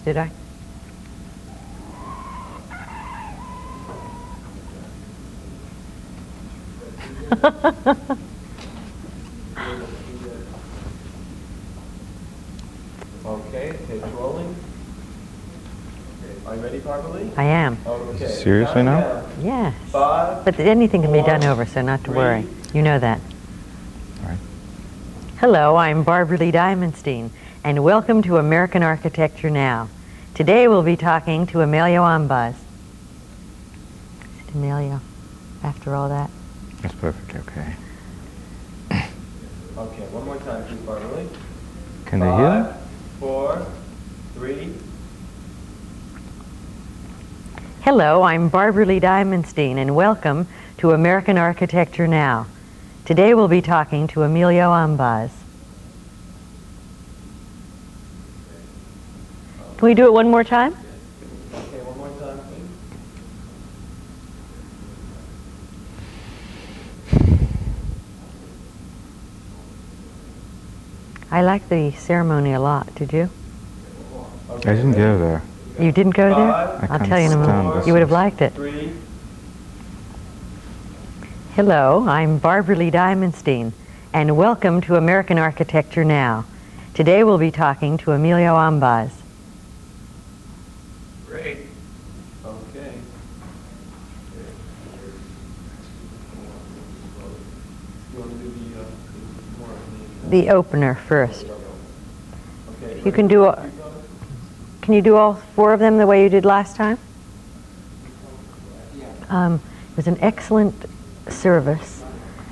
did I? Okay, it's rolling. Are you ready properly? I am. Okay. Seriously now? Yes. 5, But anything can be done 4, over, so not to 3. worry. You know that. All right. Hello, I'm Barbara Lee Diamonstein, and welcome to American Architecture Now. Today we'll be talking to Emilio Ambasz. Is it Emilio, after all that? That's perfectly okay. Okay, one more time, please, Barbara. Can they hear? 5, 4, 3. Hello, I'm Barbara Lee Diamonstein, and welcome to American Architecture Now. Today we'll be talking to Emilio Ambasz. Can we do it one more time? Okay, one more time, please. I like the ceremony a lot. Did you? Okay, I didn't go there. You didn't go there? 5, I'll tell you in a moment. stand You would have liked it. 3. Hello, I'm Barbara Lee Diamonstein, and welcome to American Architecture Now. Today we'll be talking to Emilio Ambasz. Great. Okay. You want to do The opener first. Okay. You can do. Can you do all 4 of them the way you did last time? It was an excellent service,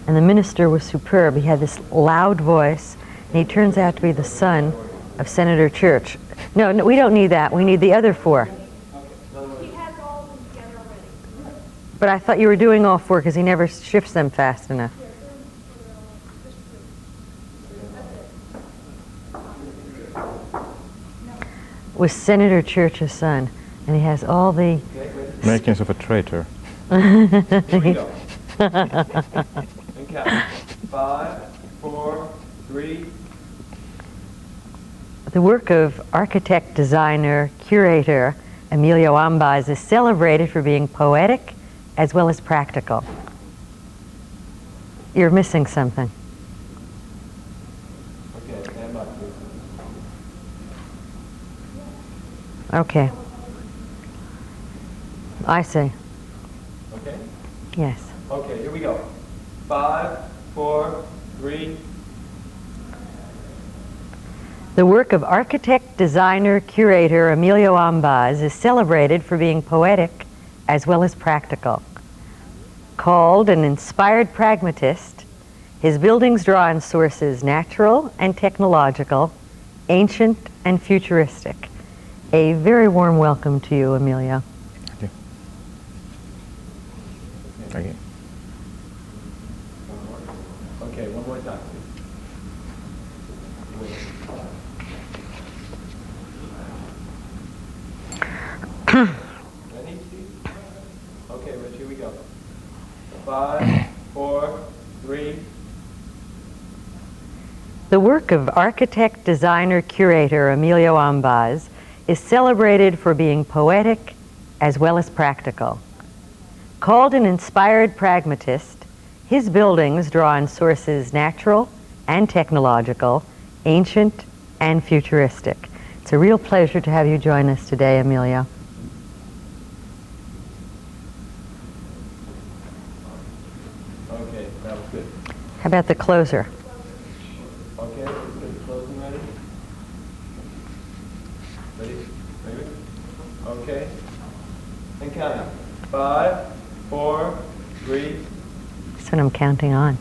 and the minister was superb. He had this loud voice, and he turns out to be the son of Senator Church. No, we don't need that. We need the other 4. He has all of them together already. But I thought you were doing all 4 because he never shifts them fast enough. Was Senator Church's son, and he has all the... Makings of a traitor. Here we go. And count. 5, 4, 3. The work of architect, designer, curator Emilio Ambasz is celebrated for being poetic as well as practical. You're missing something. Okay, stand by, please. Okay. I see. Okay? Yes. Okay, here we go. 5, 4, 3. The work of architect, designer, curator Emilio Ambasz is celebrated for being poetic as well as practical. Called an inspired pragmatist, his buildings draw on sources natural and technological, ancient and futuristic. A very warm welcome to you, Emilio. Thank you. Thank you. Okay, one more time, please. Ready, Steve? Okay, Rich, here we go. 5, 4, 3. The work of architect, designer, curator Emilio Ambasz is celebrated for being poetic as well as practical. Called an inspired pragmatist, his buildings draw on sources natural and technological, ancient and futuristic. It's a real pleasure to have you join us today, Emilio. Okay, that was good. How about the closer? Okay, let's get the closing ready. Ready? Ready? Okay. And count. 5, 4, 3. That's what I'm counting on.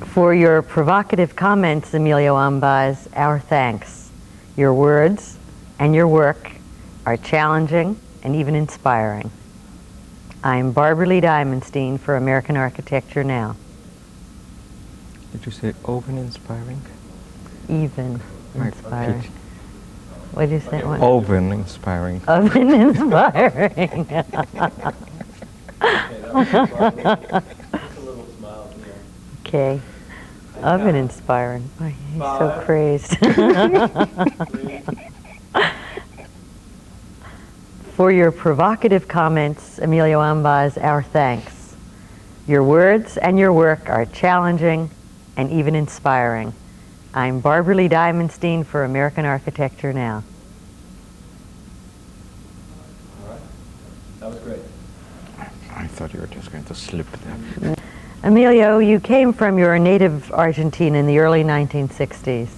For your provocative comments, Emilio Ambasz, our thanks. Your words and your work are challenging and even inspiring. I'm Barbara Lee Diamonstein for American Architecture Now. Did you say open inspiring? Even Right. inspiring. What did you say? What? Open inspiring. Oven inspiring. Okay, that was good, Barbara. Just a little smile here. Okay. And Oven count. inspiring. Oh, he's so 5, crazed. 3. For your provocative comments, Emilio Ambasz, our thanks. Your words and your work are challenging and even inspiring. I'm Barbara Lee Diamonstein for American Architecture Now. All right. That was great. I thought you were just going to slip there. Emilio, you came from your native Argentina in the early 1960s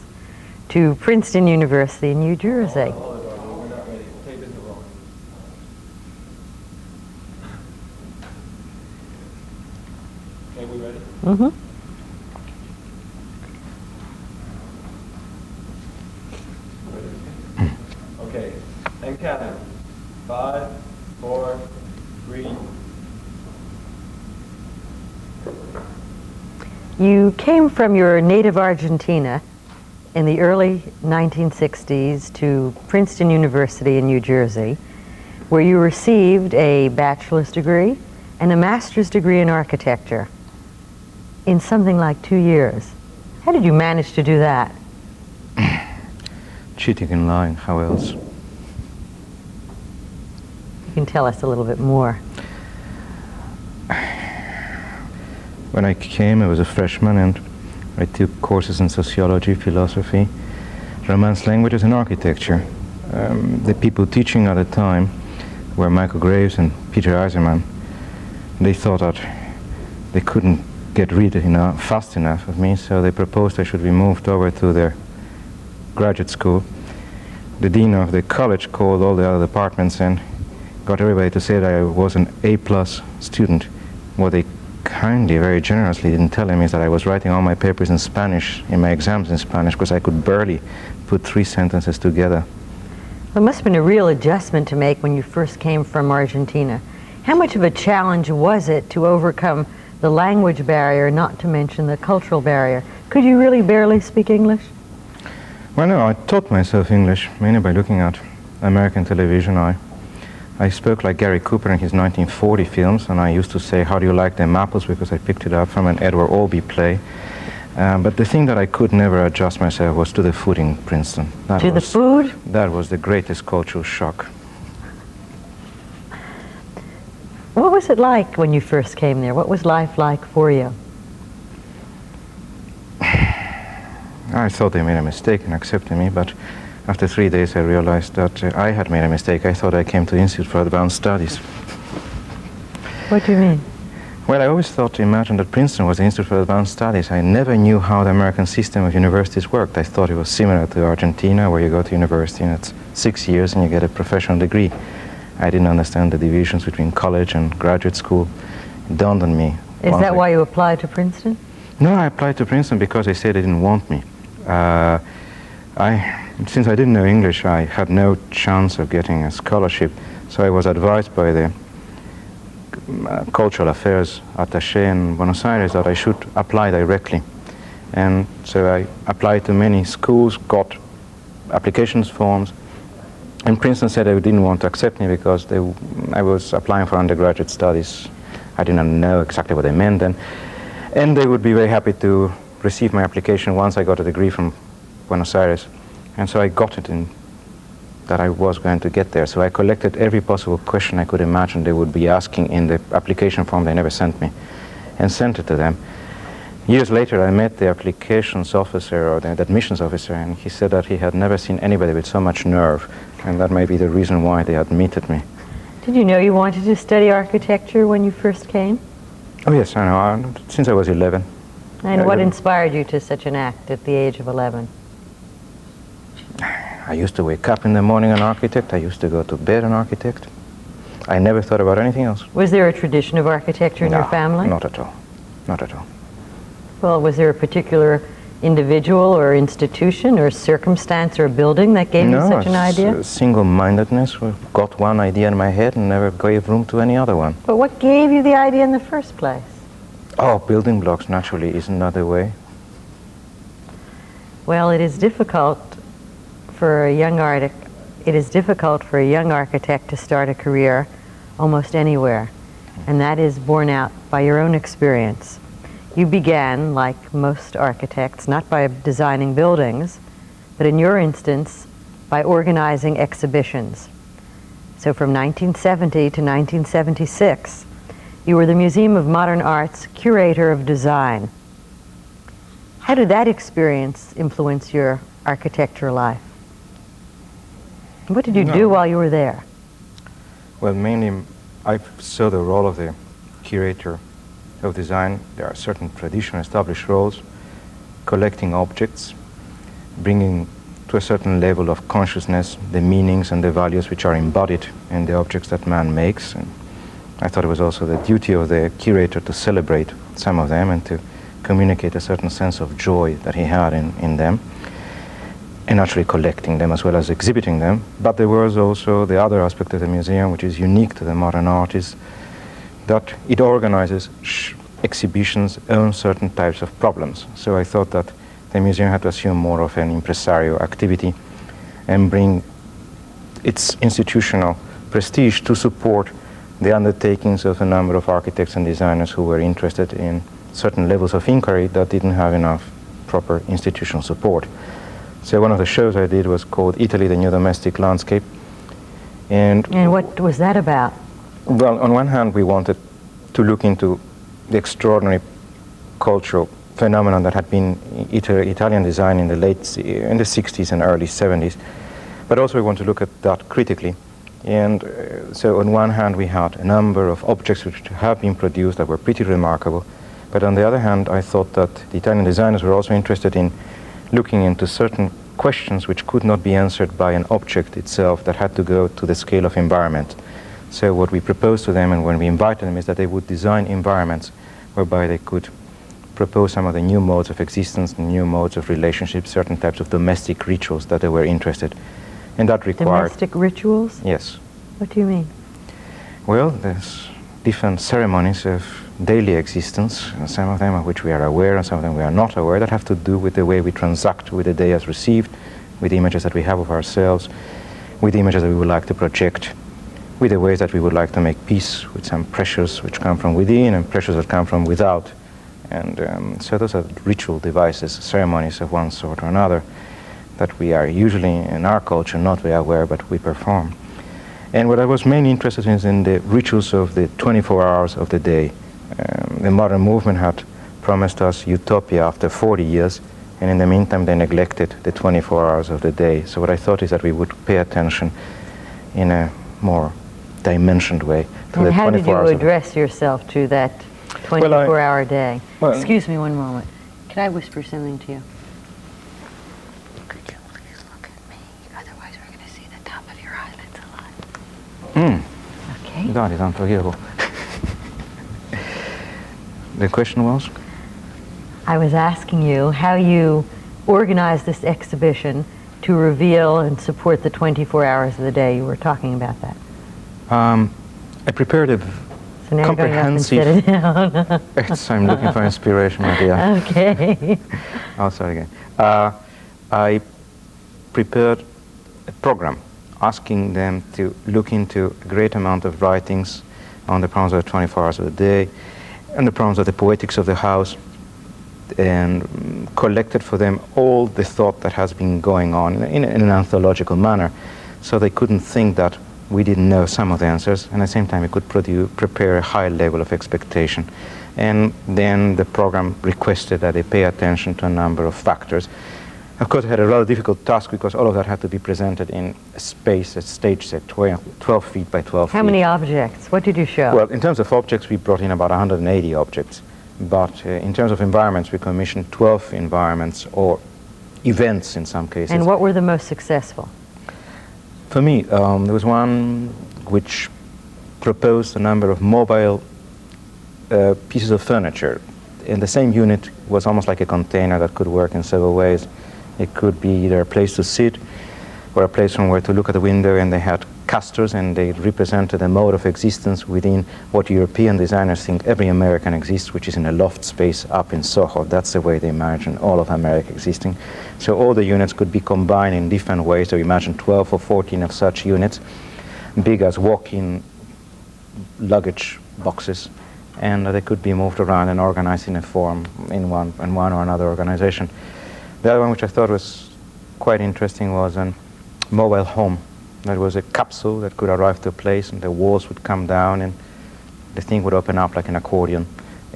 to Princeton University in New Jersey. Hold it, Barbara. We're not ready. Tape isn't rolling. Okay, we ready? Mm-hmm. Okay, and counting. 5, 4, 3. You came from your native Argentina in the early 1960s to Princeton University in New Jersey, where you received a bachelor's degree and a master's degree in architecture in something like 2 years. How did you manage to do that? Cheating and lying, how else? You can tell us a little bit more. When I came, I was a freshman and I took courses in sociology, philosophy, Romance languages and architecture. The people teaching at the time were Michael Graves and Peter Eiserman. They thought that they couldn't get rid fast enough of me, so they proposed I should be moved over to their graduate school. The dean of the college called all the other departments and got everybody to say that I was an A+ student. What they kindly, very generously didn't tell him is that I was writing all my papers in Spanish, in my exams in Spanish, because I could barely put 3 sentences together. Well, it must have been a real adjustment to make when you first came from Argentina. How much of a challenge was it to overcome the language barrier, not to mention the cultural barrier? Could you really barely speak English? Well, no, I taught myself English, mainly by looking at American television. I spoke like Gary Cooper in his 1940 films, and I used to say, "How do you like them apples?" because I picked it up from an Edward Albee play. But the thing that I could never adjust myself was to the food in Princeton. To the food? That was the greatest cultural shock. What was it like when you first came there? What was life like for you? I thought they made a mistake in accepting me, but after 3 days I realized that I had made a mistake. I thought I came to the Institute for Advanced Studies. What do you mean? Well, I always imagined that Princeton was the Institute for Advanced Studies. I never knew how the American system of universities worked. I thought it was similar to Argentina, where you go to university and it's 6 years and you get a professional degree. I didn't understand the divisions between college and graduate school. It dawned on me. Is that why you applied to Princeton? No, I applied to Princeton because they said they didn't want me. Since I didn't know English, I had no chance of getting a scholarship, so I was advised by the cultural affairs attaché in Buenos Aires that I should apply directly. And so I applied to many schools, got applications forms, and Princeton said they didn't want to accept me because I was applying for undergraduate studies. I didn't know exactly what they meant then. And they would be very happy to receive my application once I got a degree from Buenos Aires. And so I got it in that I was going to get there. So I collected every possible question I could imagine they would be asking in the application form they never sent me, and sent it to them. Years later, I met the applications officer, or the admissions officer, and he said that he had never seen anybody with so much nerve, and that may be the reason why they admitted me. Did you know you wanted to study architecture when you first came? Oh yes, I know, since I was 11. And what inspired you to such an act at the age of 11? I used to wake up in the morning an architect. I used to go to bed an architect. I never thought about anything else. Was there a tradition of architecture in your family? Not at all. Not at all. Well, was there a particular individual or institution or circumstance or building that gave you such an idea? No, single-mindedness. Got one idea in my head and never gave room to any other one. But what gave you the idea in the first place? Oh, building blocks naturally is another way. Well, it is difficult for a young architect to start a career almost anywhere, and that is borne out by your own experience. You began, like most architects, not by designing buildings, but in your instance, by organizing exhibitions. So from 1970 to 1976, you were the Museum of Modern Art's curator of design. How did that experience influence your architecture life? What did you do while you were there? Well, mainly I saw the role of the curator of design. There are certain traditional established roles, collecting objects, bringing to a certain level of consciousness the meanings and the values which are embodied in the objects that man makes. And I thought it was also the duty of the curator to celebrate some of them and to communicate a certain sense of joy that he had in them, and actually collecting them as well as exhibiting them. But there was also the other aspect of the museum which is unique to the modern art, is that it organizes exhibitions on certain types of problems. So I thought that the museum had to assume more of an impresario activity and bring its institutional prestige to support the undertakings of a number of architects and designers who were interested in certain levels of inquiry that didn't have enough proper institutional support. So one of the shows I did was called Italy, the New Domestic Landscape. And what was that about? Well, on one hand, we wanted to look into the extraordinary cultural phenomenon that had been Italian design in the 60s and early 70s. But also we want to look at that critically. And so on one hand, we had a number of objects which have been produced that were pretty remarkable. But on the other hand, I thought that the Italian designers were also interested in looking into certain questions which could not be answered by an object itself, that had to go to the scale of environment. So what we proposed to them, and when we invited them, is that they would design environments whereby they could propose some of the new modes of existence, new modes of relationships, certain types of domestic rituals that they were interested. And that required... Domestic rituals? Yes. What do you mean? Well, there's different ceremonies of daily existence, some of them of which we are aware and some of them we are not aware, that have to do with the way we transact with the day as received, with the images that we have of ourselves, with the images that we would like to project, with the ways that we would like to make peace with some pressures which come from within and pressures that come from without. And so those are ritual devices, ceremonies of one sort or another, that we are usually in our culture not very aware, but we perform. And what I was mainly interested in is in the rituals of the 24 hours of the day. The modern movement had promised us utopia after 40 years, and in the meantime they neglected the 24 hours of the day. So what I thought is that we would pay attention in a more dimensioned way to the 24 hours. And how did you address yourself to that 24-hour day? Well, excuse me one moment. Can I whisper something to you? Could you please look at me? Otherwise we're going to see the top of your eyelids a lot. Okay. That is unforgivable. The question was? I was asking you how you organized this exhibition to reveal and support the 24 hours of the day. You were talking about that. I prepared a So now comprehensive... you're going to have to sit it down. Yes, I'm looking for inspiration, my dear. Okay. I'll start again. I prepared a program asking them to look into a great amount of writings on the problems of the 24 hours of the day and the problems of the poetics of the house, and collected for them all the thought that has been going on in an anthological manner, so they couldn't think that we didn't know some of the answers, and at the same time we could prepare a high level of expectation. And then the program requested that they pay attention to a number of factors. Of course, I had a rather difficult task because all of that had to be presented in a space, a stage set, 12 feet by 12 feet. How many objects? What did you show? Well, in terms of objects, we brought in about 180 objects. But in terms of environments, we commissioned 12 environments or events in some cases. And what were the most successful? For me, there was one which proposed a number of mobile pieces of furniture. And the same unit was almost like a container that could work in several ways. It could be either a place to sit or a place from where to look at the window, and they had casters, and they represented a mode of existence within what European designers think every American exists, which is in a loft space up in Soho. That's the way they imagine all of America existing. So all the units could be combined in different ways. So imagine 12 or 14 of such units, big as walk-in luggage boxes, and they could be moved around and organized in a form in one or another organization. The other one which I thought was quite interesting was a mobile home That was a capsule that could arrive to a place, and the walls would come down, and the thing would open up like an accordion,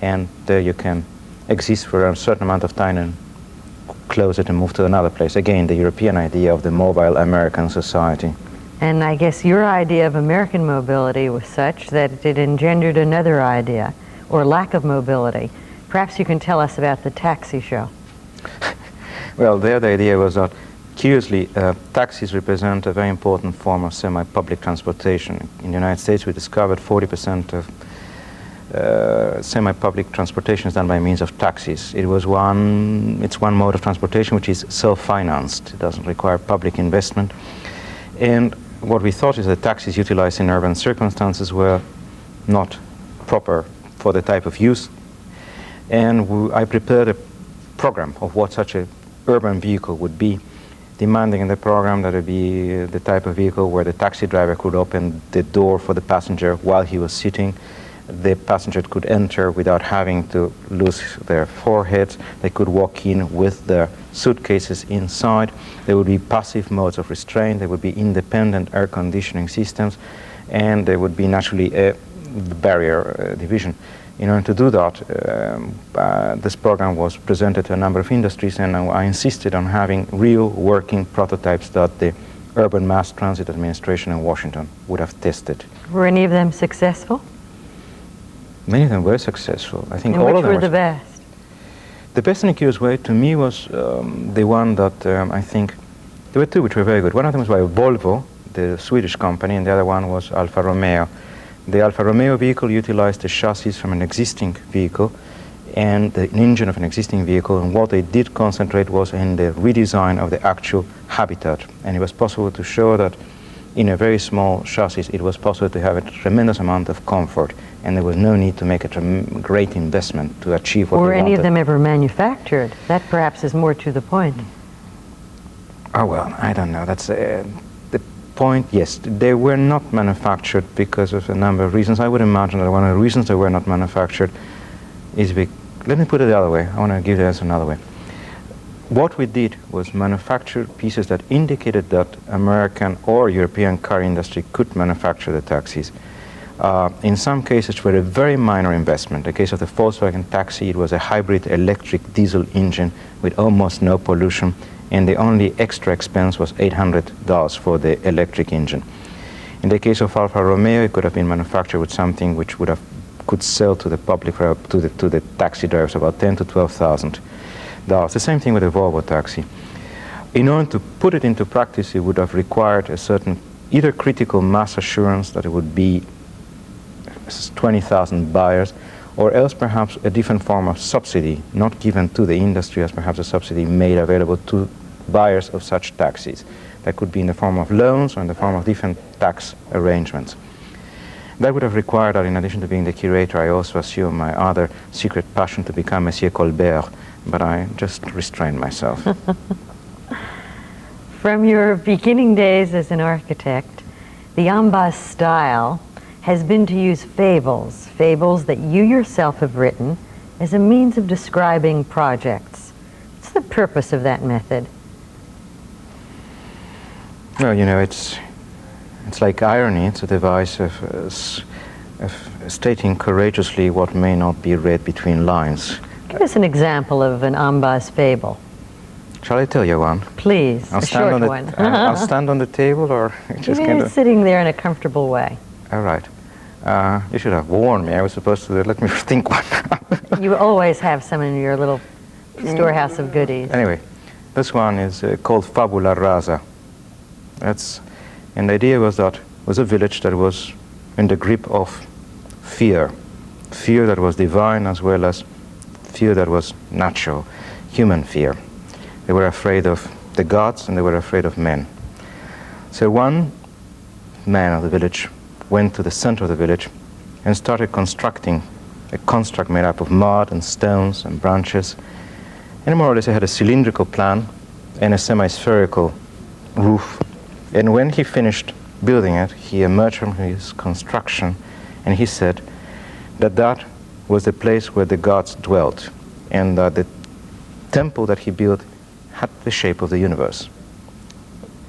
and there you can exist for a certain amount of time and close it and move to another place. Again, the European idea of the mobile American society. And I guess your idea of American mobility was such that it engendered another idea, or lack of mobility. Perhaps you can tell us about the taxi show. Well, there the idea was that, curiously, taxis represent a very important form of semi-public transportation. In the United States, we discovered 40% of semi-public transportation is done by means of taxis. It's one mode of transportation which is self-financed. It doesn't require public investment. And what we thought is that taxis utilized in urban circumstances were not proper for the type of use. And I prepared a program of what such an urban vehicle would be, demanding in the program that it be the type of vehicle where the taxi driver could open the door for the passenger while he was sitting. The passenger could enter without having to lose their foreheads. They could walk in with their suitcases inside. There would be passive modes of restraint. There would be independent air conditioning systems, and there would be naturally a barrier division. In order to do that, this program was presented to a number of industries, and I insisted on having real working prototypes that the Urban Mass Transit Administration in Washington would have tested. Were any of them successful? Many of them were successful. I think And all which of them were the best? The best in a curious way to me was the one that I think, there were two which were very good. One of them was by Volvo, the Swedish company, and the other one was Alfa Romeo. The Alfa Romeo vehicle utilized the chassis from an existing vehicle and the engine of an existing vehicle, and what they did concentrate was in the redesign of the actual habitat. And it was possible to show that in a very small chassis it was possible to have a tremendous amount of comfort, and there was no need to make a great investment to achieve what we wanted. Were any of them ever manufactured? That perhaps is more to the point. Oh, well, I don't know. That's the point. Yes, they were not manufactured because of a number of reasons. I would imagine that one of the reasons they were not manufactured is let me put it the other way. I want to give the answer another way. What we did was manufacture pieces that indicated that American or European car industry could manufacture the taxis. In some cases, were a very minor investment. In the case of the Volkswagen taxi, it was a hybrid electric diesel engine with almost no pollution, and the only extra expense was $800 for the electric engine. In the case of Alfa Romeo, it could have been manufactured with something which could sell to the public, to the taxi drivers, about $10,000 to $12,000. The same thing with the Volvo taxi. In order to put it into practice, it would have required a certain either critical mass assurance that it would be 20,000 buyers, or else perhaps a different form of subsidy, not given to the industry as perhaps a subsidy made available to buyers of such taxis. That could be in the form of loans or in the form of different tax arrangements. That would have required that in addition to being the curator, I also assume my other secret passion to become Monsieur Colbert, but I just restrained myself. From your beginning days as an architect, the Ambasz style has been to use fables that you yourself have written as a means of describing projects. What's the purpose of that method? Well, you know, it's like irony. It's a device of stating courageously what may not be read between lines. Give us an example of an Ambasz fable. Shall I tell you one? Please, a short one. I'll stand on the table, or just Maybe kind of sitting there in a comfortable way. All right. You should have warned me. I was supposed to let me think one. You always have some in your little storehouse of goodies. Anyway, this one is called Fabularraza. And the idea was that it was a village that was in the grip of fear that was divine as well as fear that was natural, human fear. They were afraid of the gods and they were afraid of men. So one man of the village went to the center of the village and started constructing a construct made up of mud and stones and branches. And more or less he had a cylindrical plan and a semi-spherical roof. And when he finished building it, he emerged from his construction and he said that that was the place where the gods dwelt, and that the temple that he built had the shape of the universe.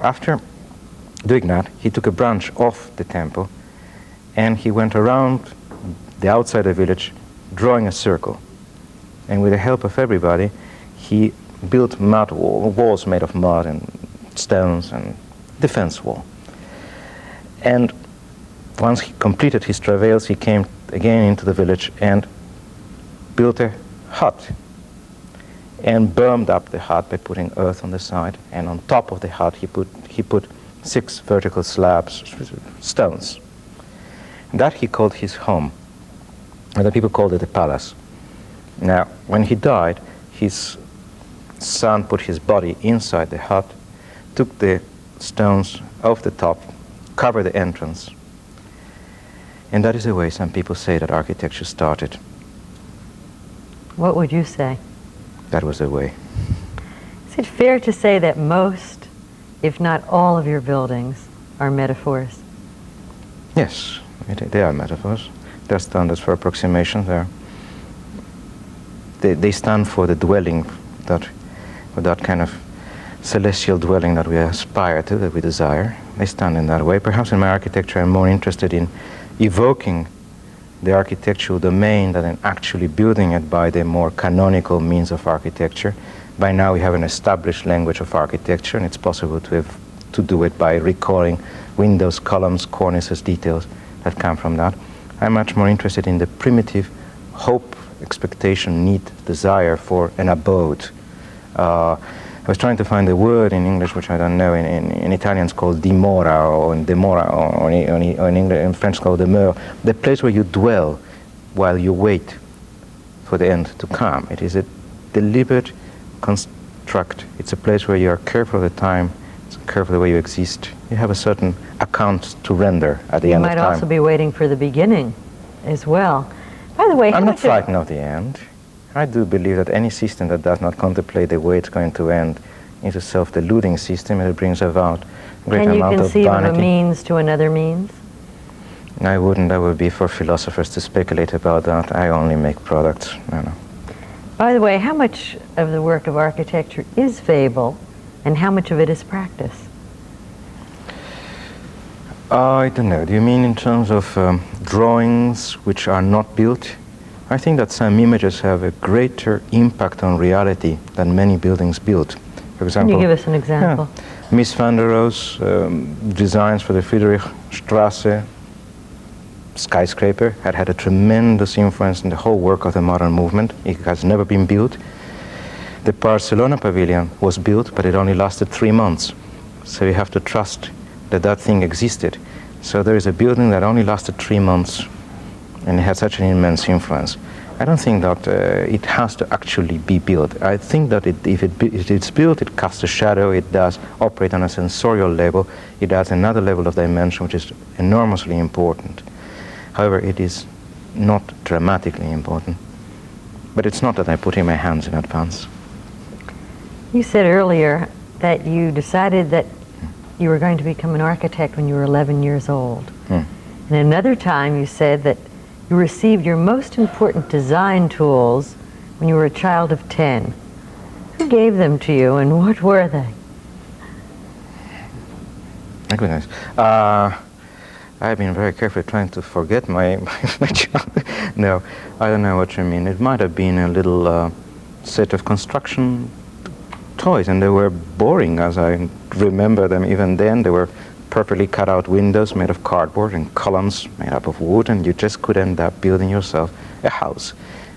After doing that, he took a branch off the temple and he went around the outside of the village drawing a circle. And with the help of everybody, he built walls made of mud and stones and defense wall. And once he completed his travails, he came again into the village and built a hut and burned up the hut by putting earth on the side. And on top of the hut, he put 6 vertical slabs, stones. And that he called his home. Other people called it a palace. Now, when he died, his son put his body inside the hut, took the stones off the top, covered the entrance. And that is the way some people say that architecture started. What would you say? That was the way. Is it fair to say that most, if not all of your buildings are metaphors? Yes, they are metaphors. They're standards for approximation. They stand for the dwelling, that kind of celestial dwelling that we aspire to, that we desire. They stand in that way. Perhaps in my architecture I'm more interested in evoking the architectural domain than in actually building it by the more canonical means of architecture. By now we have an established language of architecture, and it's possible to do it by recalling windows, columns, cornices, details that come from that. I'm much more interested in the primitive hope, expectation, need, desire for an abode. I was trying to find a word in English which I don't know. In Italian it's called dimora, or demora, or in French called demeure. The place where you dwell while you wait for the end to come. It is a deliberate construct. It's a place where you are careful of the time, it's careful of the way you exist. You have a certain account to render at the end of time. You might also be waiting for the beginning as well. By the way, I'm not frightened of the end. I do believe that any system that does not contemplate the way it's going to end is a self-deluding system, and it brings about a great amount of vanity. Can you conceive of a means to another means? I wouldn't. That would be for philosophers to speculate about that. I only make products. No. By the way, how much of the work of architecture is fable, and how much of it is practice? I don't know. Do you mean in terms of drawings which are not built? I think that some images have a greater impact on reality than many buildings built. For example, can you give us an example? Yeah, Miss van der Rohe's designs for the Friedrichstrasse skyscraper had a tremendous influence in the whole work of the modern movement. It has never been built. The Barcelona pavilion was built, but it only lasted 3 months. So you have to trust that that thing existed. So there is a building that only lasted 3 months, and it had such an immense influence. I don't think that it has to actually be built. I think that if it's built, it casts a shadow, it does operate on a sensorial level, it adds another level of dimension which is enormously important. However, it is not dramatically important. But it's not that I put in my hands in advance. You said earlier that you decided that you were going to become an architect when you were 11 years old. And another time you said that you received your most important design tools when you were a child of 10. Who gave them to you, and what were they? My goodness. I've been very carefully trying to forget my child. No, I don't know what you mean. It might have been a little set of construction toys, and they were boring as I remember them even then. They were perfectly cut out windows made of cardboard and columns made up of wood, and you just could end up building yourself a house.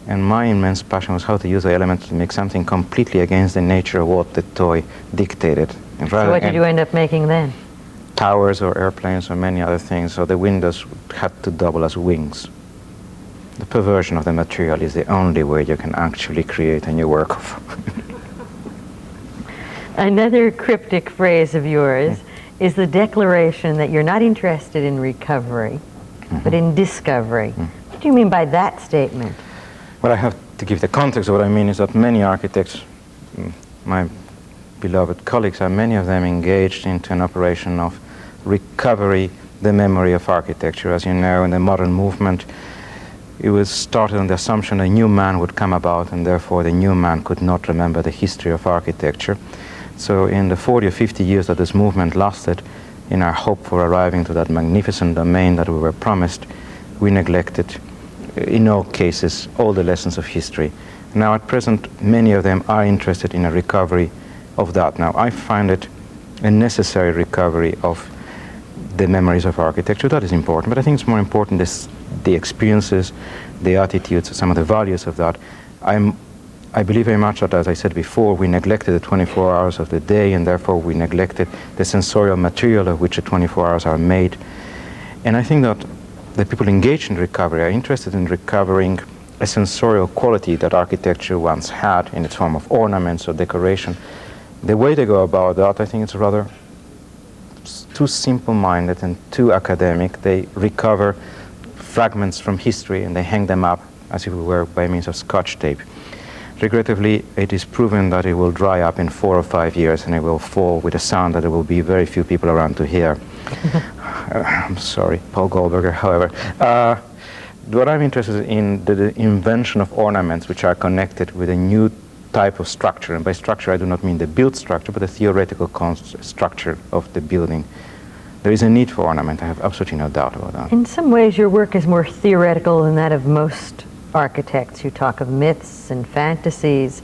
And my immense passion was how to use the elements to make something completely against the nature of what the toy dictated. And so what did you end up making then? Towers or airplanes or many other things, so the windows had to double as wings. The perversion of the material is the only way you can actually create a new work of. Another cryptic phrase of yours is the declaration that you're not interested in recovery, but in discovery. What do you mean by that statement? Well, I have to give the context of what I mean is that many architects, my beloved colleagues, are many of them engaged into an operation of recovery, the memory of architecture. As you know, in the modern movement, it was started on the assumption a new man would come about, and therefore the new man could not remember the history of architecture. So in the 40 or 50 years that this movement lasted, in our hope for arriving to that magnificent domain that we were promised, we neglected, in all cases, all the lessons of history. Now, at present, many of them are interested in a recovery of that. Now, I find it a necessary recovery of the memories of architecture. That is important, but I think it's more important the experiences, the attitudes, some of the values of that. I believe very much that, as I said before, we neglected the 24 hours of the day, and therefore we neglected the sensorial material of which the 24 hours are made. And I think that the people engaged in recovery are interested in recovering a sensorial quality that architecture once had in its form of ornaments or decoration. The way they go about that, I think it's rather too simple-minded and too academic. They recover fragments from history and they hang them up as if it were by means of Scotch tape. Regrettably, it is proven that it will dry up in 4 or 5 years and it will fall with a sound that there will be very few people around to hear. I'm sorry, Paul Goldberger, however. What I'm interested in the invention of ornaments which are connected with a new type of structure, and by structure I do not mean the built structure, but the theoretical structure of the building. There is a need for ornament, I have absolutely no doubt about that. In some ways your work is more theoretical than that of most architects. You talk of myths and fantasies,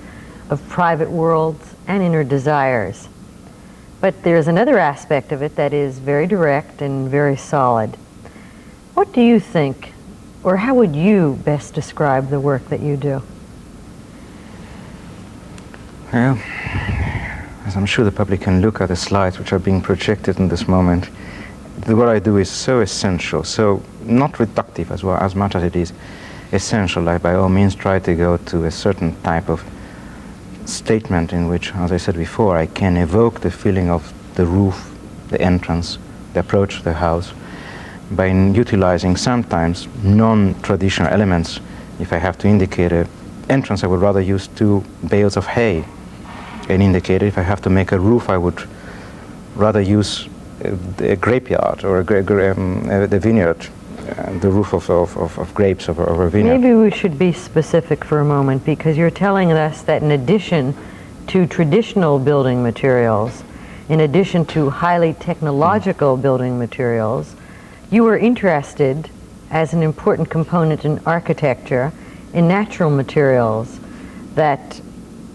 of private worlds and inner desires. But there's another aspect of it that is very direct and very solid. What do you think, or how would you best describe the work that you do? Well, as I'm sure the public can look at the slides which are being projected in this moment, what I do is so essential, so not reductive as much as it is essential. I by all means try to go to a certain type of statement in which, as I said before, I can evoke the feeling of the roof, the entrance, the approach to the house, by utilizing sometimes non-traditional elements. If I have to indicate an entrance, I would rather use 2 bales of hay. An indicator, if I have to make a roof, I would rather use a grapeyard or the vineyard, the roof of grapes of a vineyard. Maybe we should be specific for a moment, because you're telling us that in addition to traditional building materials, in addition to highly technological building materials, you were interested, as an important component in architecture, in natural materials that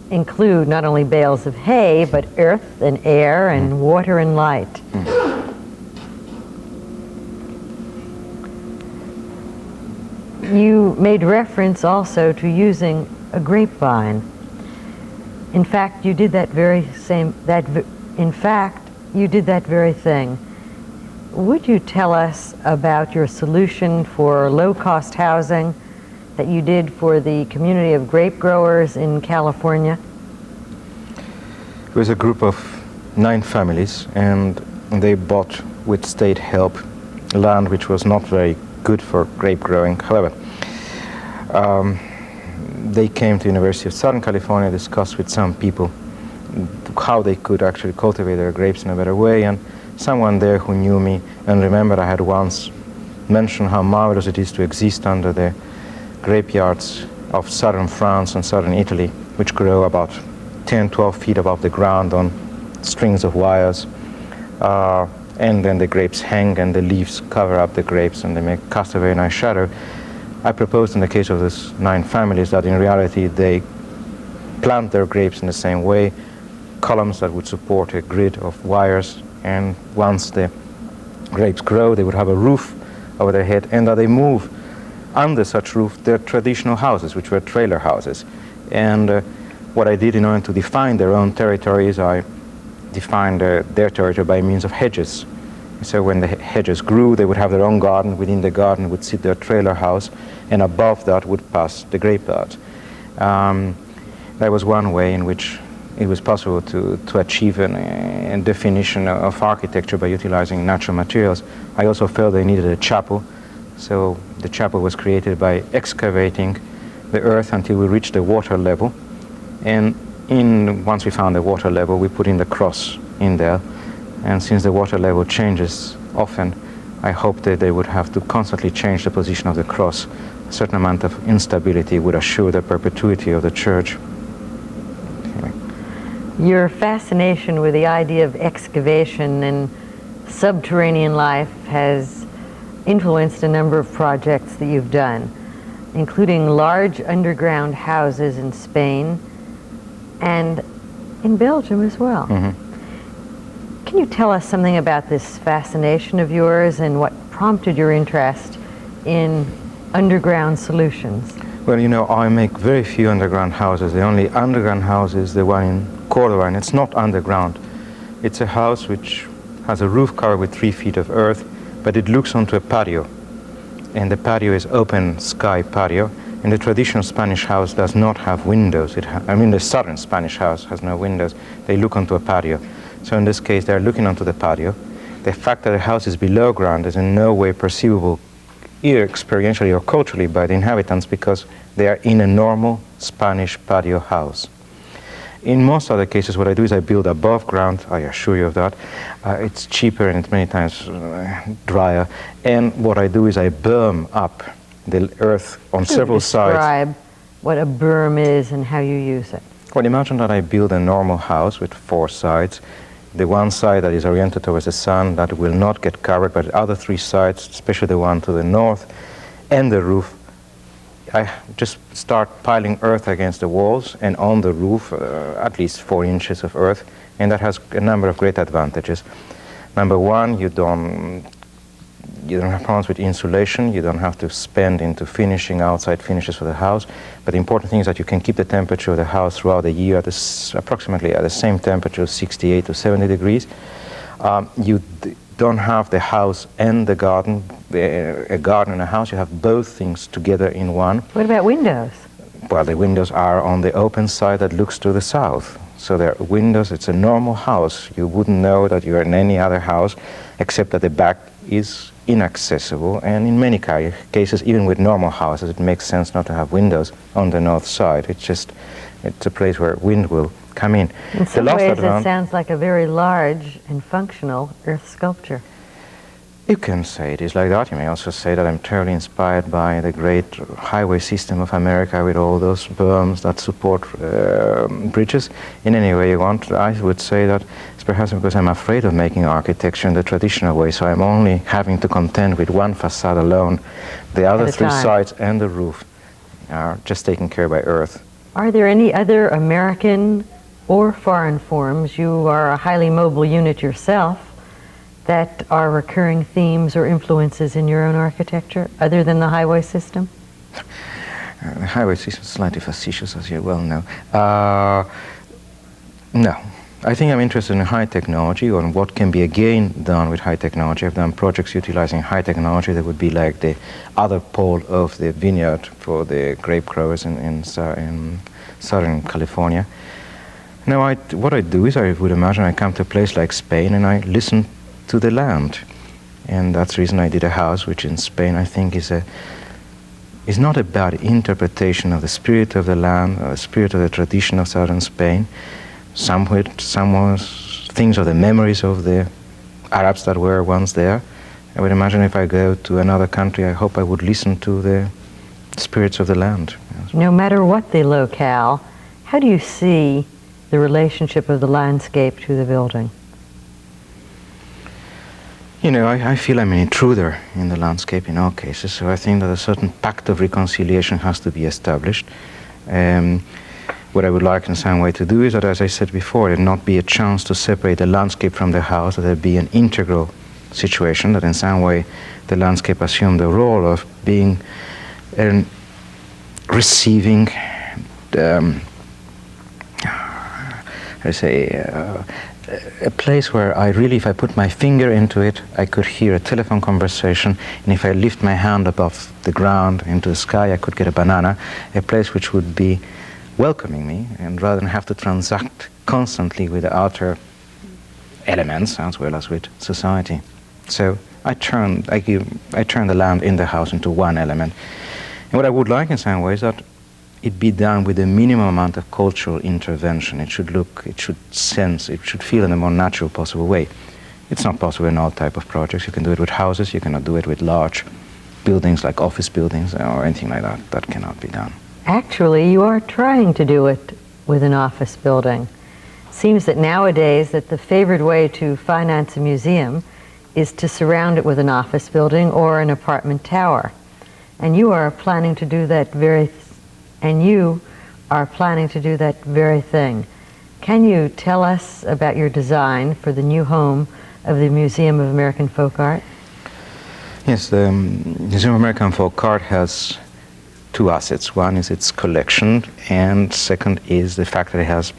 include not only bales of hay, but earth and air and water and light. You made reference also to using a grapevine. In fact, you did that very thing. Would you tell us about your solution for low-cost housing that you did for the community of grape growers in California? It was a group of 9 families, and they bought, with state help, land which was not very good for grape growing. However, they came to University of Southern California, discussed with some people how they could actually cultivate their grapes in a better way, and someone there who knew me and remembered I had once mentioned how marvelous it is to exist under the grapeyards of southern France and southern Italy, which grow about 10, 12 feet above the ground on strings of wires. And then the grapes hang and the leaves cover up the grapes and they cast a very nice shadow. I proposed in the case of these 9 families that in reality they plant their grapes in the same way, columns that would support a grid of wires, and once the grapes grow they would have a roof over their head, and that they move under such roof their traditional houses, which were trailer houses. And what I did in order to define their own territories, I defined their territory by means of hedges. So when the hedges grew, they would have their own garden. Within the garden would sit their trailer house, and above that would pass the grapeyard. That was one way in which it was possible to achieve a definition of architecture by utilizing natural materials. I also felt they needed a chapel, so the chapel was created by excavating the earth until we reached the water level, and once we found the water level, we put in the cross in there. And since the water level changes often, I hoped that they would have to constantly change the position of the cross. A certain amount of instability would assure the perpetuity of the church. Your fascination with the idea of excavation and subterranean life has influenced a number of projects that you've done, including large underground houses in Spain and in Belgium as well. Can you tell us something about this fascination of yours and what prompted your interest in underground solutions? Well, you know, I make very few underground houses. The only underground house is the one in Cordova, and it's not underground. It's a house which has a roof covered with 3 feet of earth, but it looks onto a patio. And the patio is open sky patio. And the traditional Spanish house does not have windows. I mean, the southern Spanish house has no windows. They look onto a patio. So in this case, they're looking onto the patio. The fact that the house is below ground is in no way perceivable, either experientially or culturally, by the inhabitants, because they are in a normal Spanish patio house. In most other cases, what I do is I build above ground. I assure you of that. It's cheaper and it's many times drier. And what I do is I berm up the earth on several sides. Describe what a berm is and how you use it. Well, imagine that I build a normal house with 4 sides. The one side that is oriented towards the sun, that will not get covered, but the other 3 sides, especially the one to the north, and the roof, I just start piling earth against the walls, and on the roof, at least 4 inches of earth, and that has a number of great advantages. Number one, you don't have problems with insulation. You don't have to spend into finishing, outside finishes for the house. But the important thing is that you can keep the temperature of the house throughout the year at approximately at the same temperature, 68 to 70 degrees. You don't have the house and the garden, a garden and a house. You have both things together in one. What about windows? Well, the windows are on the open side that looks to the south. So there are windows. It's a normal house. You wouldn't know that you're in any other house, except that the back is inaccessible. And in many cases, even with normal houses, it makes sense not to have windows on the north side. It's a place where wind will come in. In some ways, it sounds like a very large and functional earth sculpture. You can say it is like that. You may also say that I'm terribly inspired by the great highway system of America with all those berms that support bridges. In any way you want, I would say that it's perhaps because I'm afraid of making architecture in the traditional way, so I'm only having to contend with one facade alone. The other 3 sides and the roof are just taken care of by earth. Are there any other American or foreign forms? You are a highly mobile unit yourself, that are recurring themes or influences in your own architecture, other than the highway system? The highway system is slightly facetious, as you well know. No. I think I'm interested in high technology, or what can be again done with high technology. I've done projects utilizing high technology that would be like the other pole of the vineyard for the grape growers in Southern California. Now, what I do is I would imagine I come to a place like Spain and I listen to the land, and that's the reason I did a house, which in Spain I think is not a bad interpretation of the spirit of the land, or the spirit of the tradition of southern Spain. Some things of the memories of the Arabs that were once there. I would imagine if I go to another country, I hope I would listen to the spirits of the land. No matter what the locale, how do you see the relationship of the landscape to the building? You know, I feel I'm an intruder in the landscape in all cases, so I think that a certain pact of reconciliation has to be established. What I would like in some way to do is that, as I said before, there not be a chance to separate the landscape from the house, that there be an integral situation, that in some way the landscape assume the role of being receiving, a place where I really, if I put my finger into it, I could hear a telephone conversation, and if I lift my hand above the ground into the sky, I could get a banana, a place which would be welcoming me, and rather than have to transact constantly with the outer elements as well as with society. So I turn the land in the house into one element. And what I would like in some ways that it be done with a minimum amount of cultural intervention. It should look, it should sense, it should feel in a more natural possible way. It's not possible in all type of projects. You can do it with houses, you cannot do it with large buildings like office buildings or anything like that. That cannot be done. Actually, you are trying to do it with an office building. Seems that nowadays that the favored way to finance a museum is to surround it with an office building or an apartment tower. And you are planning to do that very thing. Can you tell us about your design for the new home of the Museum of American Folk Art? Yes, the Museum of American Folk Art has two assets. One is its collection, and second is the fact that it has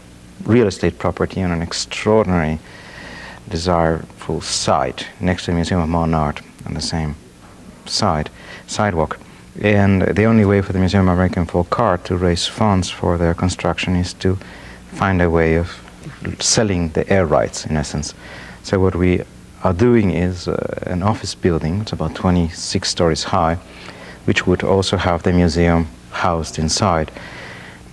real estate property on an extraordinary, desirable site next to the Museum of Modern Art on the same sidewalk. And the only way for the Museum of American Folk Art to raise funds for their construction is to find a way of selling the air rights, in essence. So what we are doing is an office building. It's about 26 stories high, which would also have the museum housed inside.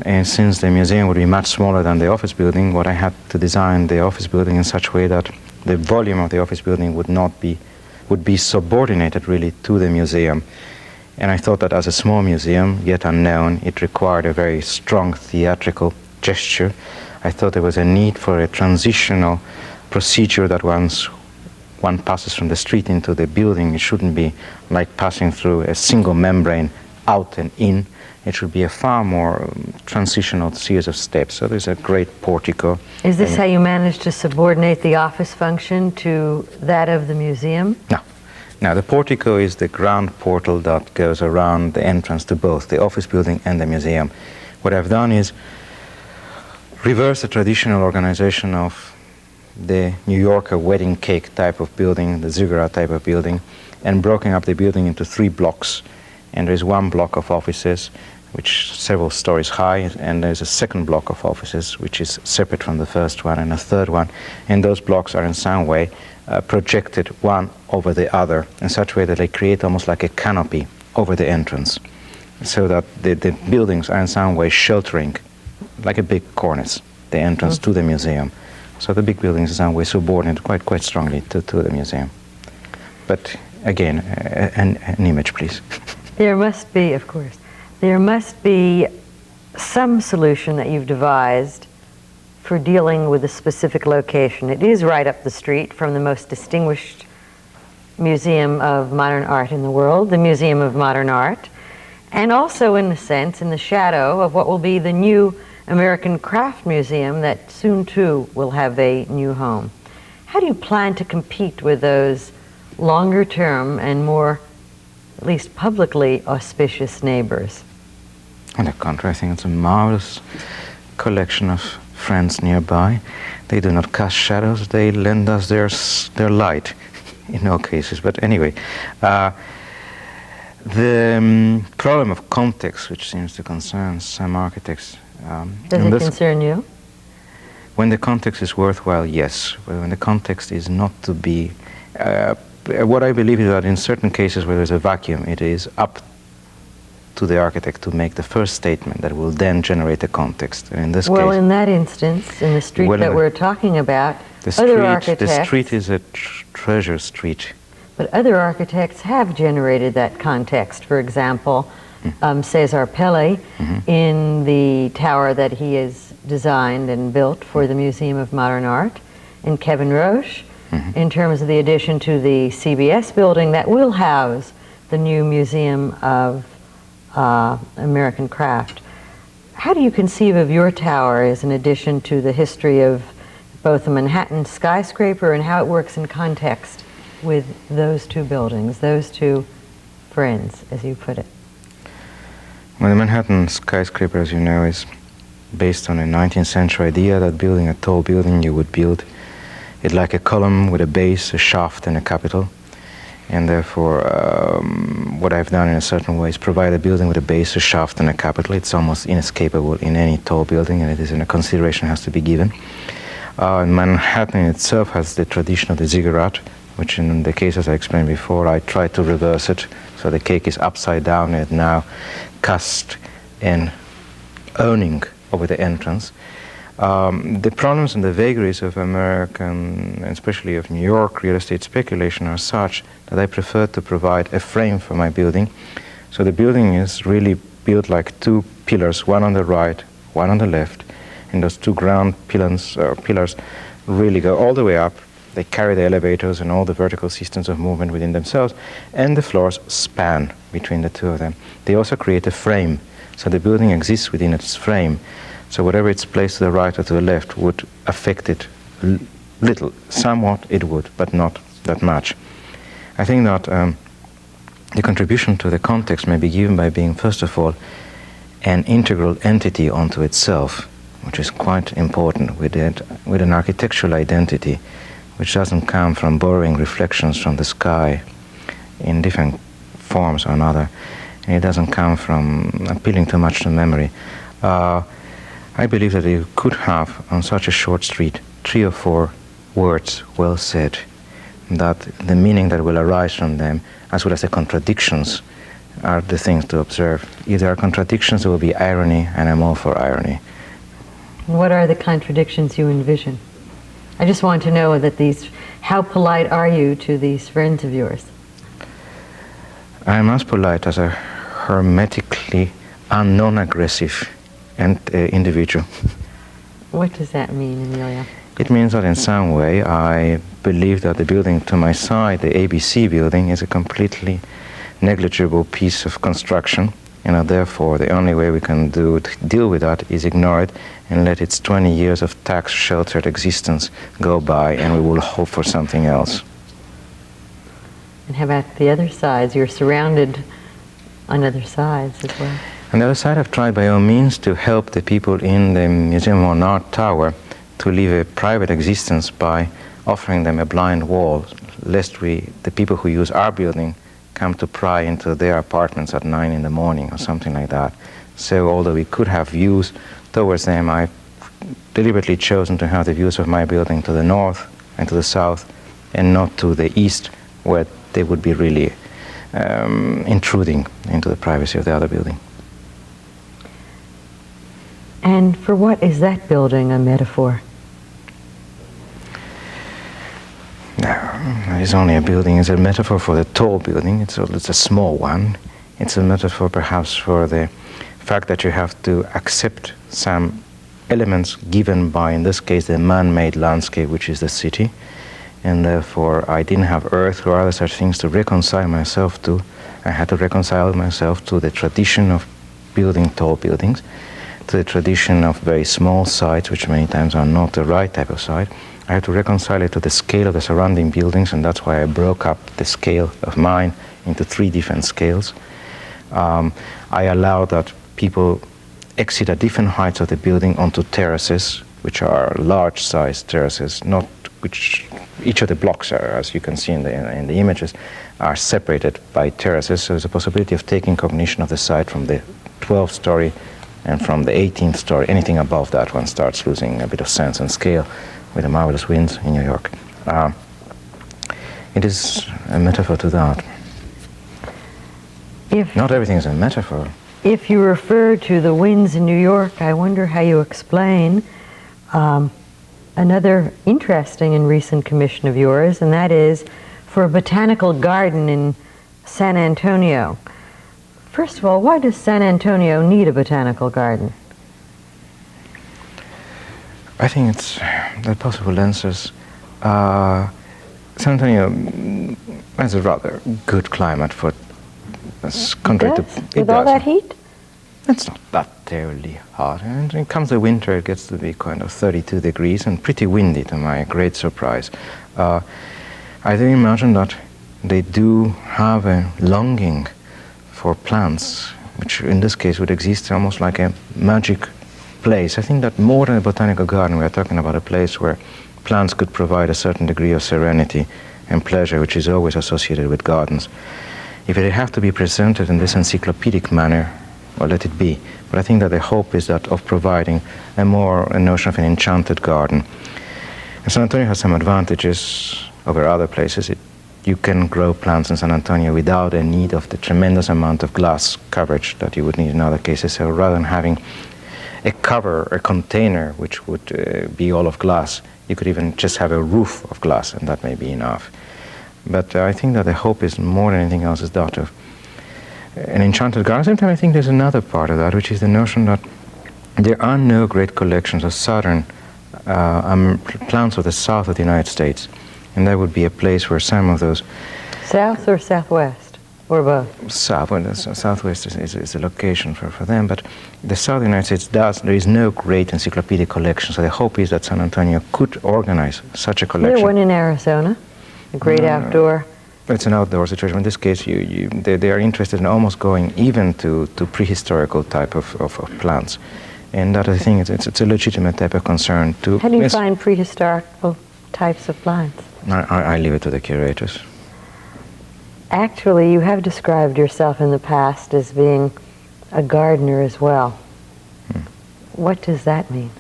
And since the museum would be much smaller than the office building, what I had to design the office building in such a way that the volume of the office building would be subordinated really to the museum. And I thought that as a small museum, yet unknown, it required a very strong theatrical gesture. I thought there was a need for a transitional procedure that once one passes from the street into the building, it shouldn't be like passing through a single membrane out and in. It should be a far more transitional series of steps. So there's a great portico. Is this how you managed to subordinate the office function to that of the museum? No. Now, the portico is the ground portal that goes around the entrance to both the office building and the museum. What I've done is reverse the traditional organization of the New Yorker wedding cake type of building, the ziggurat type of building, and broken up the building into 3 blocks. And there's one block of offices, which is several stories high, and there's a second block of offices, which is separate from the first one, and a third one. And those blocks are in some way projected one over the other in such a way that they create almost like a canopy over the entrance, so that the buildings are in some way sheltering, like a big cornice, the entrance to the museum. So the big buildings in some way subordinate quite strongly to the museum. But again, an image, please. There must be, of course, there must be some solution that you've devised for dealing with a specific location. It is right up the street from the most distinguished museum of modern art in the world, the Museum of Modern Art, and also in a sense in the shadow of what will be the new American Craft Museum that soon too will have a new home. How do you plan to compete with those longer term and more, at least publicly, auspicious neighbors? On the contrary, I think it's a marvelous collection of friends nearby. They do not cast shadows, they lend us their light in all cases. But anyway, the problem of context, which seems to concern some architects. Does it concern you? When the context is worthwhile, yes. But when the context is not to be, what I believe is that in certain cases where there's a vacuum, it is up to the architect to make the first statement that will then generate a context. And in this well, case, in that instance, in the street that we're talking about, the street is a treasure street. But other architects have generated that context. For example, Cesar Pelli in the tower that he has designed and built for the Museum of Modern Art, and Kevin Roche in terms of the addition to the CBS building that will house the new Museum of American Craft. How do you conceive of your tower as an addition to the history of both the Manhattan skyscraper and how it works in context with those two buildings, those two friends, as you put it? Well, the Manhattan skyscraper, as you know, is based on a 19th century idea that building a tall building, you would build it like a column with a base, a shaft, and a capital. And therefore, what I've done in a certain way is provide a building with a base, a shaft, and a capital. It's almost inescapable in any tall building, and it is in a consideration has to be given. Manhattan itself has the tradition of the ziggurat, which in the case, as I explained before, I tried to reverse it. So the cake is upside down and now cast and awning over the entrance. The problems and the vagaries of American, and especially of New York, real estate speculation are such that I prefer to provide a frame for my building. So the building is really built like 2 pillars, one on the right, one on the left, and those 2 ground pillars really go all the way up They carry the elevators and all the vertical systems of movement within themselves, and the floors span between the two of them. They also create a frame, so the building exists within its frame. So whatever it's placed to the right or to the left would affect it little. Somewhat it would, but not that much. I think that the contribution to the context may be given by being, first of all, an integral entity unto itself, which is quite important with an architectural identity, which doesn't come from borrowing reflections from the sky in different forms or another, and it doesn't come from appealing too much to memory. I believe that you could have on such a short street 3 or 4 words well said, that the meaning that will arise from them, as well as the contradictions, are the things to observe. If there are contradictions, there will be irony, and I'm all for irony. What are the contradictions you envision? I just want to know that how polite are you to these friends of yours? I am as polite as a hermetically non-aggressive individual. What does that mean, Emilio? It means that in some way I believe that the building to my side, the ABC building, is a completely negligible piece of construction, and therefore the only way we can deal with that is ignore it and let its 20 years of tax-sheltered existence go by, and we will hope for something else. And how about the other sides? You're surrounded on other sides as well. On the other side, I've tried by all means to help the people in the Museum of Art Tower to live a private existence by offering them a blind wall, lest the people who use our building come to pry into their apartments at 9 in the morning or something like that. So although we could have views towards them, I've deliberately chosen to have the views of my building to the north and to the south, and not to the east, where they would be really intruding into the privacy of the other building. And for what is that building a metaphor? No, it's only a building. It's a metaphor for the tall building. It's a small one. It's a metaphor perhaps for the fact that you have to accept some elements given by, in this case, the man-made landscape, which is the city. And therefore, I didn't have earth or other such things to reconcile myself to. I had to reconcile myself to the tradition of building tall buildings, to the tradition of very small sites, which many times are not the right type of site. I had to reconcile it to the scale of the surrounding buildings, and that's why I broke up the scale of mine into 3 different scales. I allowed that people exit at different heights of the building onto terraces, which are large-sized terraces, not which each of the blocks are, as you can see in the images, are separated by terraces. So there's a possibility of taking cognition of the site from the 12th story and from the 18th story. Anything above that one starts losing a bit of sense and scale with the marvelous winds in New York. It is a metaphor to that. Not everything is a metaphor. If you refer to the winds in New York, I wonder how you explain another interesting and recent commission of yours, and that is for a botanical garden in San Antonio. First of all, why does San Antonio need a botanical garden? I think it's the possible answers. San Antonio has a rather good climate for contrary to with all that heat. It's not that terribly hot, and when it comes to winter, it gets to be kind of 32 degrees and pretty windy, to my great surprise. I do imagine that they do have a longing for plants, which in this case would exist almost like a magic place. I think that more than a botanical garden, we are talking about a place where plants could provide a certain degree of serenity and pleasure, which is always associated with gardens. If they have to be presented in this encyclopedic manner, well, let it be. But I think that the hope is that of providing a notion of an enchanted garden. And San Antonio has some advantages over other places. You can grow plants in San Antonio without a need of the tremendous amount of glass coverage that you would need in other cases. So rather than having a cover, a container, which would be all of glass, you could even just have a roof of glass, and that may be enough. But I think that the hope is more than anything else is that of an enchanted garden. Sometimes I think there's another part of that, which is the notion that there are no great collections of southern plants of the south of the United States. And that would be a place where some of those South or southwest, or both? southwest is a location for them, but the South United States there is no great encyclopedic collection, so the hope is that San Antonio could organize such a collection. There's one in Arizona, a great outdoor. It's an outdoor situation. In this case, they are interested in almost going even to prehistorical type of plants. And that, I think, it's a legitimate type of concern. How do you find prehistorical types of plants? I leave it to the curators. Actually, you have described yourself in the past as being a gardener as well. What does that mean?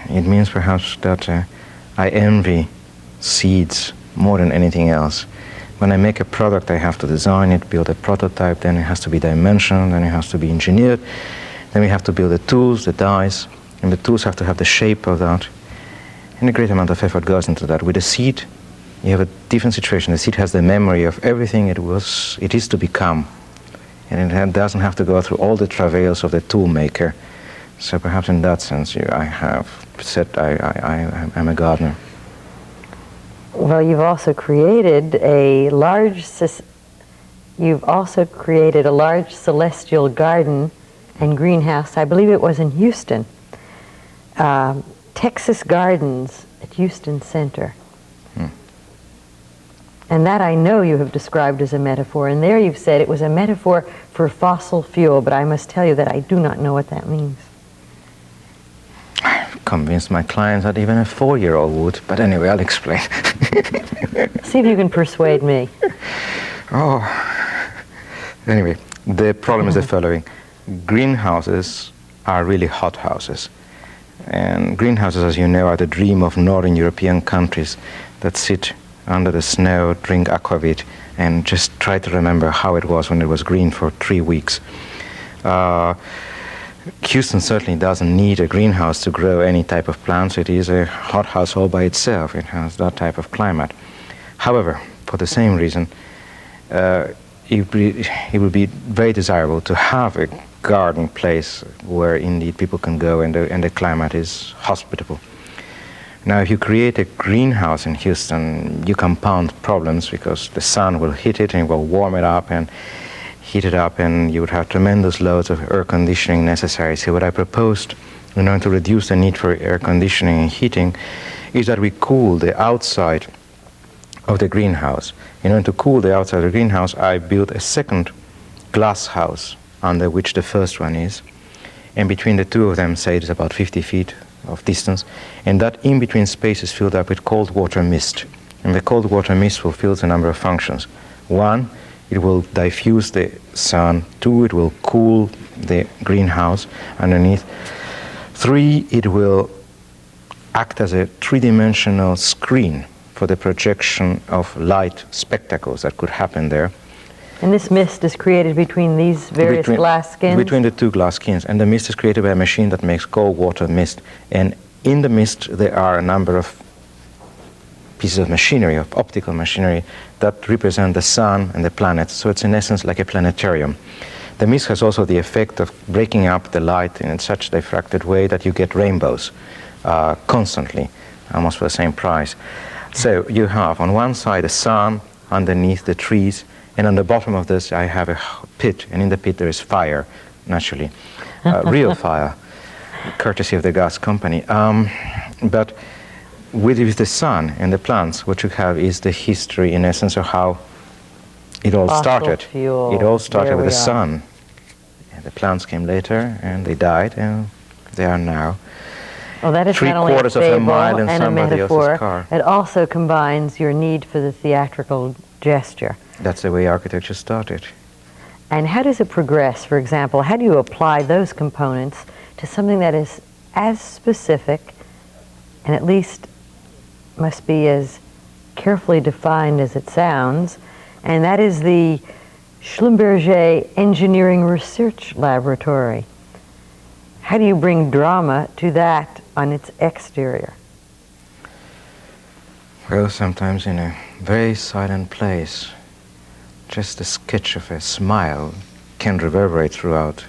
It means perhaps that I envy seeds more than anything else. When I make a product, I have to design it, build a prototype, then it has to be dimensioned, then it has to be engineered, then we have to build the tools, the dies, and the tools have to have the shape of that. And a great amount of effort goes into that. With a seed, you have a different situation. The seed has the memory of everything it is to become, and it doesn't have to go through all the travails of the tool maker. So perhaps in that sense, I have said I'm a gardener. Well, you've also created a large celestial garden and greenhouse. I believe it was in Houston, Texas Gardens at Houston Center. And that I know you have described as a metaphor. And there you've said it was a metaphor for fossil fuel, but I must tell you that I do not know what that means. I've convinced my clients that even a 4-year-old would, but anyway, I'll explain. See if you can persuade me. Oh. Anyway, the problem is the following. Greenhouses are really hot houses. And greenhouses, as you know, are the dream of northern European countries that sit under the snow, drink aquavit, and just try to remember how it was when it was green for 3 weeks. Houston certainly doesn't need a greenhouse to grow any type of plants. It is a hothouse all by itself. It has that type of climate. However, for the same reason, it would be very desirable to have a garden place where indeed people can go and the climate is hospitable. Now, if you create a greenhouse in Houston, you compound problems because the sun will hit it and it will warm it up and heat it up, and you would have tremendous loads of air conditioning necessary. So what I proposed in order to reduce the need for air conditioning and heating is that we cool the outside of the greenhouse. In order to cool the outside of the greenhouse, I built a second glass house under which the first one is. And between the two of them, say it's about 50 feet of distance, and that in-between space is filled up with cold water mist. And the cold water mist fulfills a number of functions. 1, it will diffuse the sun. 2, it will cool the greenhouse underneath. 3, it will act as a three-dimensional screen for the projection of light spectacles that could happen there. And this mist is created between these various glass skins? Between the two glass skins. And the mist is created by a machine that makes cold water mist. And in the mist, there are a number of pieces of machinery, of optical machinery, that represent the sun and the planets. So it's in essence like a planetarium. The mist has also the effect of breaking up the light in such a diffracted way that you get rainbows constantly, almost for the same price. So you have on one side the sun, underneath the trees, and on the bottom of this I have a pit, and in the pit there is fire, naturally, real fire, courtesy of the gas company. But with the sun and the plants, what you have is the history, in essence, of how it all started. Fuel. It all started with the sun. And the plants came later, and they died, and they are now Well, that is not only a of a mile fable in and a somebody else's metaphor. car. It also combines your need for the theatrical gesture. That's the way architecture started. And how does it progress? For example, how do you apply those components to something that is as specific and at least must be as carefully defined as it sounds, and that is the Schlumberger Engineering Research Laboratory? How do you bring drama to that on its exterior? Well, sometimes in a very silent place, just a sketch of a smile can reverberate throughout.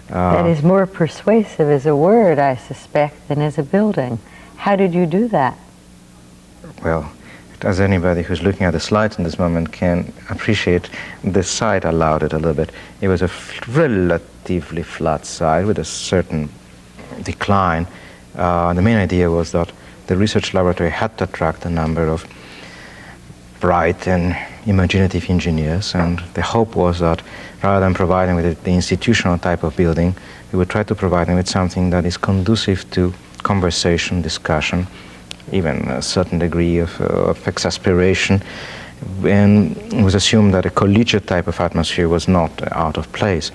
That is more persuasive as a word, I suspect, than as a building. How did you do that? Well, as anybody who's looking at the slides in this moment can appreciate, the site allowed it a little bit. It was a relatively flat site with a certain decline. The main idea was that the research laboratory had to attract a number of bright and imaginative engineers, and the hope was that rather than providing with the institutional type of building, we would try to provide them with something that is conducive to conversation, discussion, even a certain degree of exasperation, and it was assumed that a collegiate type of atmosphere was not out of place.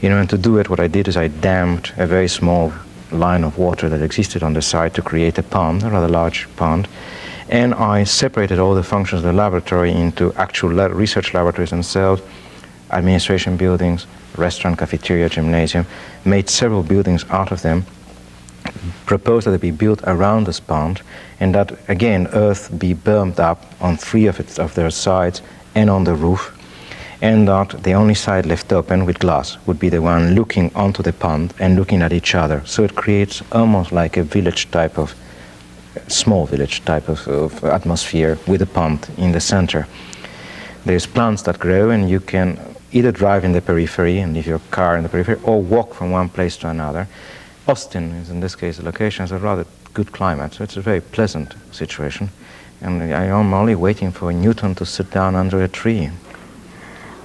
And to do it, what I did is I dammed a very small line of water that existed on the site to create a pond, a rather large pond, and I separated all the functions of the laboratory into actual research laboratories themselves, administration buildings, restaurant, cafeteria, gymnasium, made several buildings out of them, proposed that it be built around this pond, and that, again, earth be bermed up on 3 of their sides and on the roof, and that the only side left open with glass would be the one looking onto the pond and looking at each other. So it creates almost like a village type of, small village type of atmosphere with a pond in the center. There's plants that grow, and you can either drive in the periphery and leave your car in the periphery, or walk from one place to another. Austin is, in this case, the location has a rather good climate, so it's a very pleasant situation. And I am only waiting for Newton to sit down under a tree.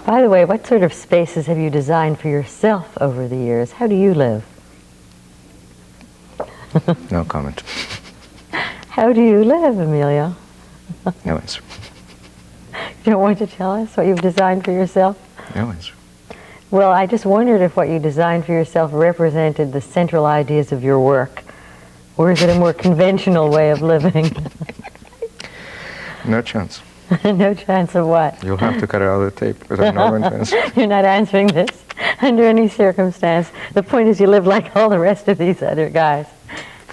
By the way, what sort of spaces have you designed for yourself over the years? How do you live? No comment. How do you live, Emilio? No answer. You don't want to tell us what you've designed for yourself? No answer. Well, I just wondered if what you designed for yourself represented the central ideas of your work, or is it a more conventional way of living? No chance. No chance of what? You'll have to cut out the tape, because I'm not going to answer. You're not answering this under any circumstance. The point is you live like all the rest of these other guys.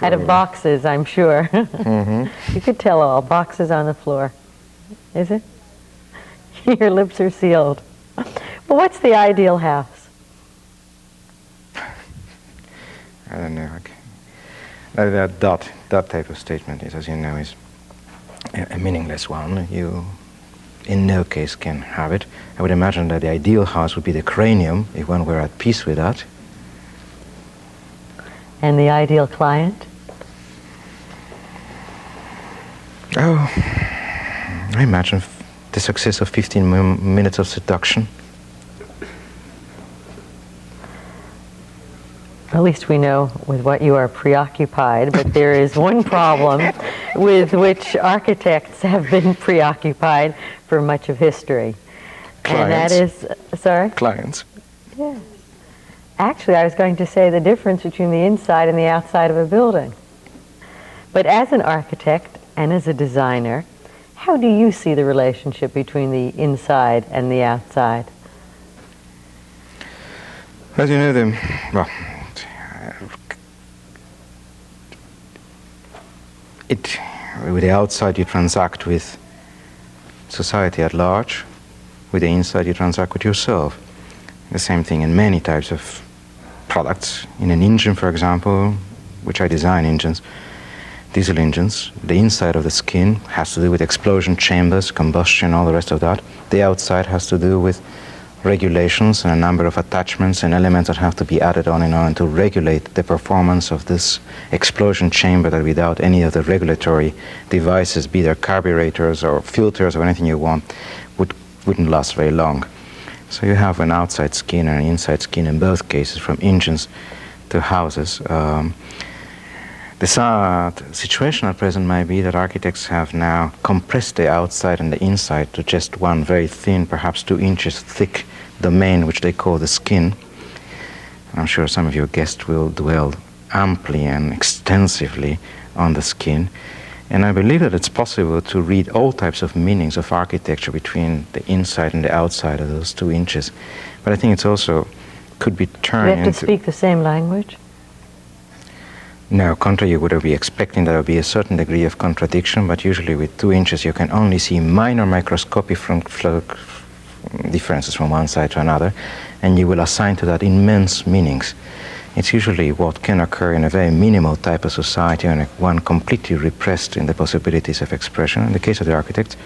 Out of boxes, I'm sure. Mm-hmm. You could tell all, boxes on the floor. Is it? Your lips are sealed. Well, what's the ideal house? I don't know. That type of statement is, as you know, is a meaningless one. You, in no case, can have it. I would imagine that the ideal house would be the cranium, if one were at peace with that. And the ideal client? Oh, I imagine the success of 15 minutes of seduction. At least we know with what you are preoccupied, but there is one problem with which architects have been preoccupied for much of history. Clients. And that is, sorry? Clients. Yes. Actually, I was going to say the difference between the inside and the outside of a building. But as an architect and as a designer, how do you see the relationship between the inside and the outside? As you know, with the outside you transact with society at large, with the inside you transact with yourself. The same thing in many types of products. In an engine, for example, which I design engines, diesel engines, the inside of the skin has to do with explosion chambers, combustion, all the rest of that. The outside has to do with regulations and a number of attachments and elements that have to be added on in order to regulate the performance of this explosion chamber, that without any of the regulatory devices, be they carburetors or filters or anything you want, wouldn't last very long. So you have an outside skin and an inside skin in both cases, from engines to houses. The sad situation at present might be that architects have now compressed the outside and the inside to just one very thin, perhaps 2 inches thick domain, which they call the skin. I'm sure some of your guests will dwell amply and extensively on the skin. And I believe that it's possible to read all types of meanings of architecture between the inside and the outside of those 2 inches. But I think it's also could be turned into... We have to speak the same language? No, contrary, you would be expecting there would be a certain degree of contradiction, but usually with 2 inches you can only see minor microscopic differences from one side to another, and you will assign to that immense meanings. It's usually what can occur in a very minimal type of society and one completely repressed in the possibilities of expression. In the case of the architects,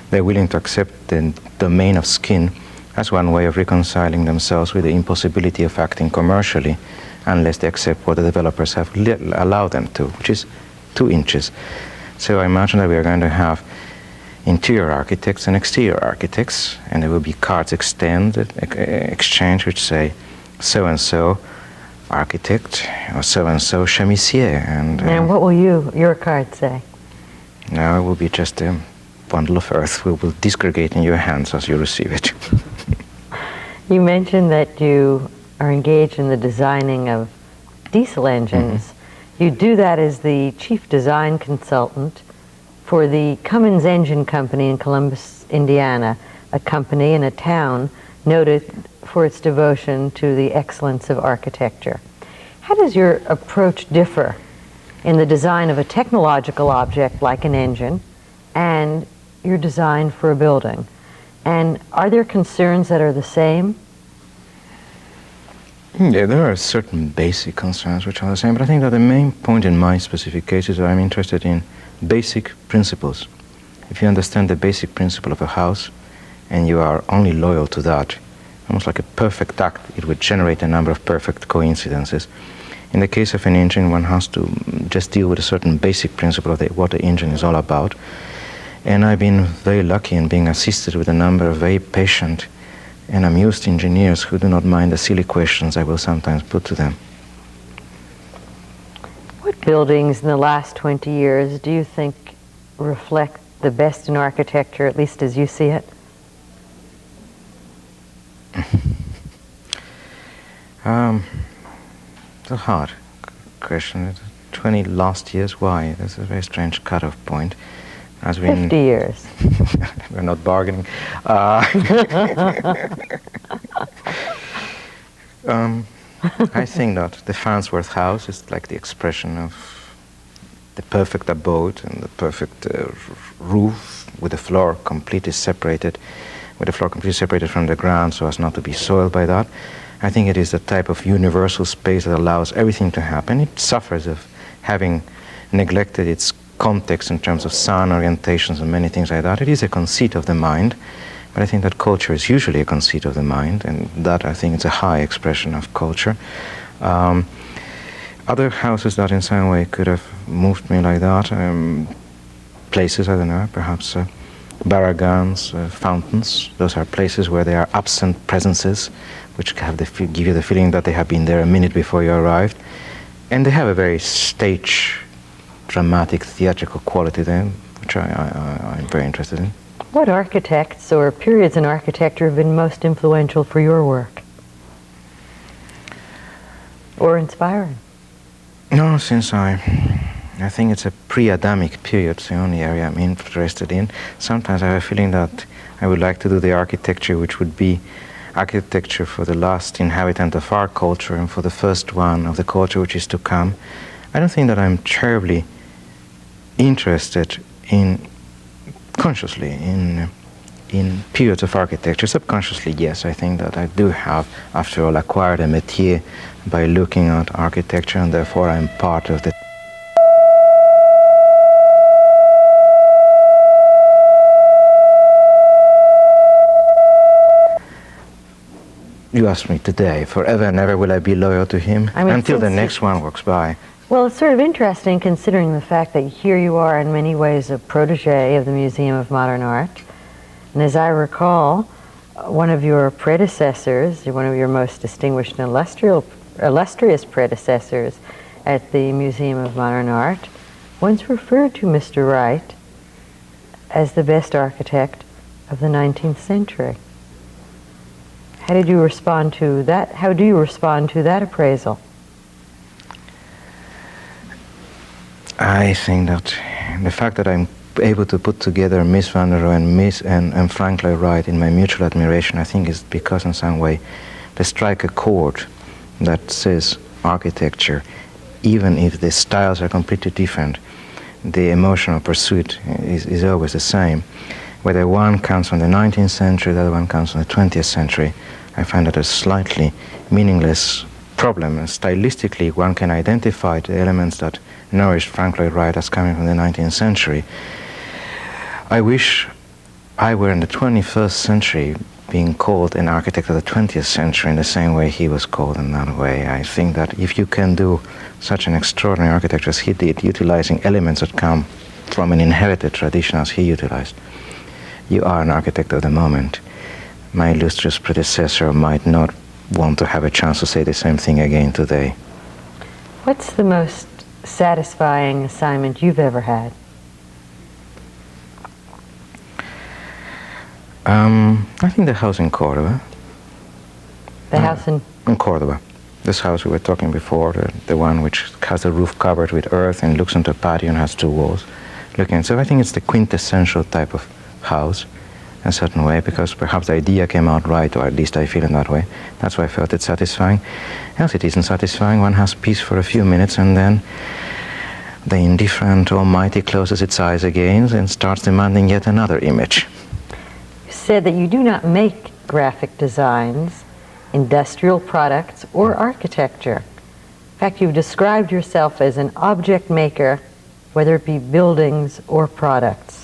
they're willing to accept the domain of skin as one way of reconciling themselves with the impossibility of acting commercially unless they accept what the developers have allowed them to, which is 2 inches. So I imagine that we are going to have interior architects and exterior architects, and there will be cards exchanged which say so-and-so architect or so-and-so chamisier. And what will your card say? Now it will be just a bundle of earth. We will disgregate in your hands as you receive it. You mentioned that you are engaged in the designing of diesel engines. Mm-hmm. You do that as the chief design consultant for the Cummins Engine Company in Columbus, Indiana, a company in a town noted for its devotion to the excellence of architecture. How does your approach differ in the design of a technological object like an engine and your design for a building? And are there concerns that are the same? Yeah, there are certain basic concerns which are the same, but I think that the main point in my specific case is that I'm interested in basic principles. If you understand the basic principle of a house and you are only loyal to that, almost like a perfect act, it would generate a number of perfect coincidences. In the case of an engine, one has to just deal with a certain basic principle of what the engine is all about. And I've been very lucky in being assisted with a number of very patient and amused engineers who do not mind the silly questions I will sometimes put to them. What buildings in the last 20 years do you think reflect the best in architecture, at least as you see it? It's a hard question. 20 last years, why? That's a very strange cutoff point. 50 years. We're not bargaining. I think that the Farnsworth house is like the expression of the perfect abode and the perfect roof with the floor completely separated, from the ground so as not to be soiled by that. I think it is the type of universal space that allows everything to happen. It suffers of having neglected its context in terms of sun orientations and many things like that. It is a conceit of the mind, but I think that culture is usually a conceit of the mind, and that I think is a high expression of culture. Other houses that in some way could have moved me like that, places, I don't know, perhaps barragans, fountains. Those are places where there are absent presences, which have give you the feeling that they have been there a minute before you arrived. And they have a very dramatic, theatrical quality then, which I'm very interested in. What architects or periods in architecture have been most influential for your work? Or inspiring? No, since I think it's a pre-Adamic period, it's the only area I'm interested in. Sometimes I have a feeling that I would like to do the architecture which would be architecture for the last inhabitant of our culture and for the first one of the culture which is to come. I don't think that I'm terribly interested consciously in periods of architecture. Subconsciously, yes, I think that I do have, after all, acquired a métier by looking at architecture, and therefore I'm part of the You asked me today, forever and ever will I be loyal to him until the next one walks by. Well, it's sort of interesting considering the fact that here you are in many ways a protege of the Museum of Modern Art. And as I recall, one of your predecessors, one of your most distinguished and illustrious predecessors at the Museum of Modern Art, once referred to Mr. Wright as the best architect of the 19th century. How did you respond to that? How do you respond to that appraisal? I think that the fact that I'm able to put together Miss Van der Rohe and Frank Lloyd Wright in my mutual admiration, I think is because in some way they strike a chord that says architecture, even if the styles are completely different, the emotional pursuit is always the same. Whether one comes from the 19th century, the other one comes from the 20th century, I find that a slightly meaningless problem. Stylistically, one can identify the elements that nourished Frank Lloyd Wright as coming from the 19th century. I wish I were in the 21st century being called an architect of the 20th century in the same way he was called in that way. I think that if you can do such an extraordinary architecture as he did, utilizing elements that come from an inherited tradition as he utilized, you are an architect of the moment. My illustrious predecessor might not want to have a chance to say the same thing again today. What's the most satisfying assignment you've ever had? I think the house in Córdoba. The house in Córdoba. This house we were talking before, the one which has the roof covered with earth and looks into a patio and has two walls looking. So I think it's the quintessential type of house in a certain way, because perhaps the idea came out right, or at least I feel in that way. That's why I felt it satisfying. Else it isn't satisfying. One has peace for a few minutes and then the indifferent Almighty closes its eyes again and starts demanding yet another image. You said that you do not make graphic designs, industrial products, or architecture. In fact, you've described yourself as an object maker, whether it be buildings or products.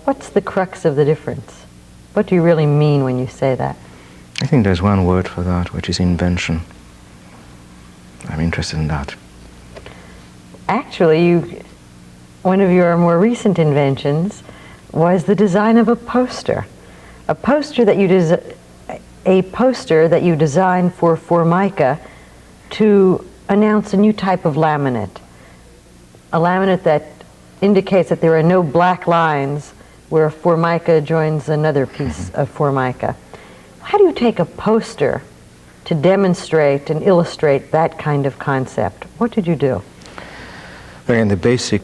What's the crux of the difference? What do you really mean when you say that? I think there's one word for that, which is invention. I'm interested in that. Actually, one of your more recent inventions was the design of a poster. A poster that you designed for Formica to announce a new type of laminate. A laminate that indicates that there are no black lines where Formica joins another piece of Formica. How do you take a poster to demonstrate and illustrate that kind of concept? What did you do? Again, the basic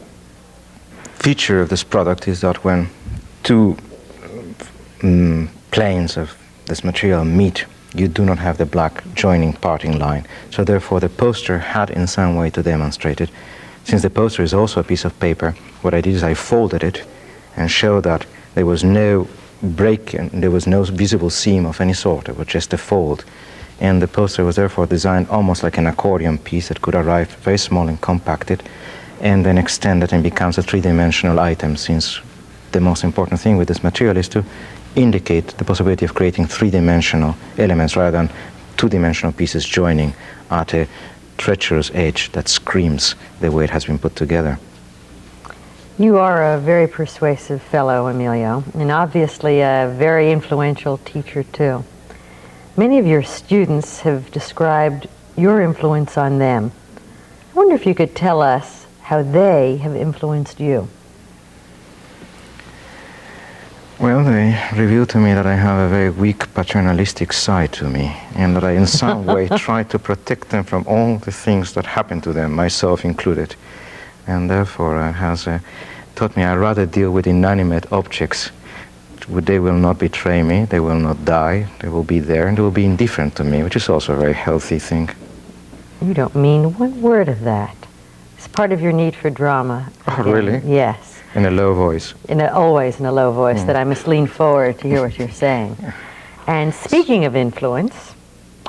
feature of this product is that when two planes of this material meet, you do not have the black joining parting line. So therefore the poster had in some way to demonstrate it. Since the poster is also a piece of paper, what I did is I folded it and showed that there was no break and there was no visible seam of any sort. It was just a fold. And the poster was therefore designed almost like an accordion piece that could arrive very small and compacted and then extended and becomes a three-dimensional item, since the most important thing with this material is to indicate the possibility of creating three-dimensional elements rather than two-dimensional pieces joining at a treacherous edge that screams the way it has been put together. You are a very persuasive fellow, Emilio, and obviously a very influential teacher too. Many of your students have described your influence on them. I wonder if you could tell us how they have influenced you. Well, they revealed to me that I have a very weak paternalistic side to me, and that I in some way try to protect them from all the things that happen to them, myself included. And therefore it has taught me I'd rather deal with inanimate objects. They will not betray me, they will not die, they will be there, and they will be indifferent to me, which is also a very healthy thing. You don't mean one word of that. It's part of your need for drama. Oh, really? Yes. In a low voice. Always in a low voice, that I must lean forward to hear what you're saying. And speaking of influence,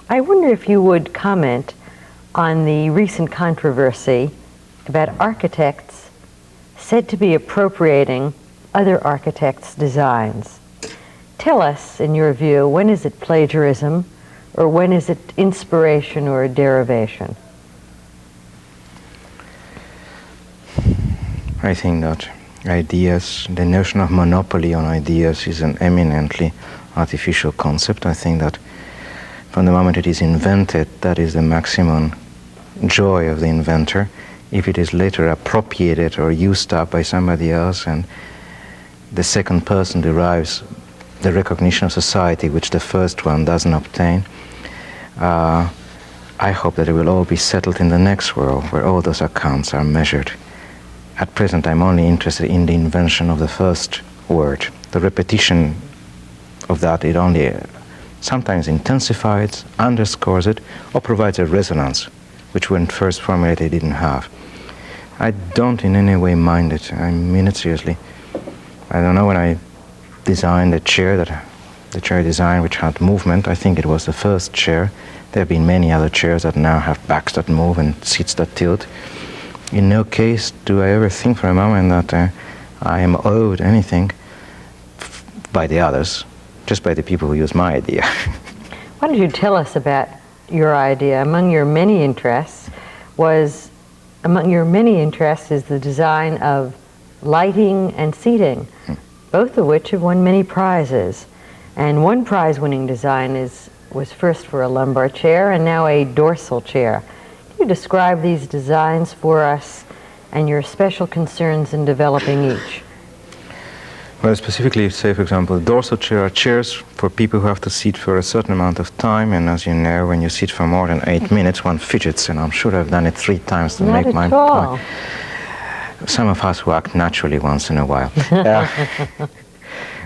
I wonder if you would comment on the recent controversy about architects said to be appropriating other architects' designs. Tell us, in your view, when is it plagiarism, or when is it inspiration or derivation? I think that ideas, the notion of monopoly on ideas is an eminently artificial concept. I think that from the moment it is invented, that is the maximum joy of the inventor. If it is later appropriated or used up by somebody else and the second person derives the recognition of society which the first one doesn't obtain, I hope that it will all be settled in the next world where all those accounts are measured. At present, I'm only interested in the invention of the first word. The repetition of that, it only sometimes intensifies, underscores it, or provides a resonance, which when first formulated didn't have. I don't in any way mind it. I mean it seriously. I don't know, when I designed the chair design which had movement, I think it was the first chair There have been many other chairs that now have backs that move and seats that tilt. In no case do I ever think for a moment that I am owed anything by the others, just by the people who use my idea. Why don't you tell us about your idea? Among your many interests is the design of lighting and seating, both of which have won many prizes. And one prize-winning design was first for a lumbar chair and now a dorsal chair. Can you describe these designs for us and your special concerns in developing each? Well, specifically, say, for example, the dorsal chair are chairs for people who have to sit for a certain amount of time, and as you know, when you sit for more than 8 minutes, one fidgets, and I'm sure I've done it 3 times to make my point. Some of us work naturally once in a while.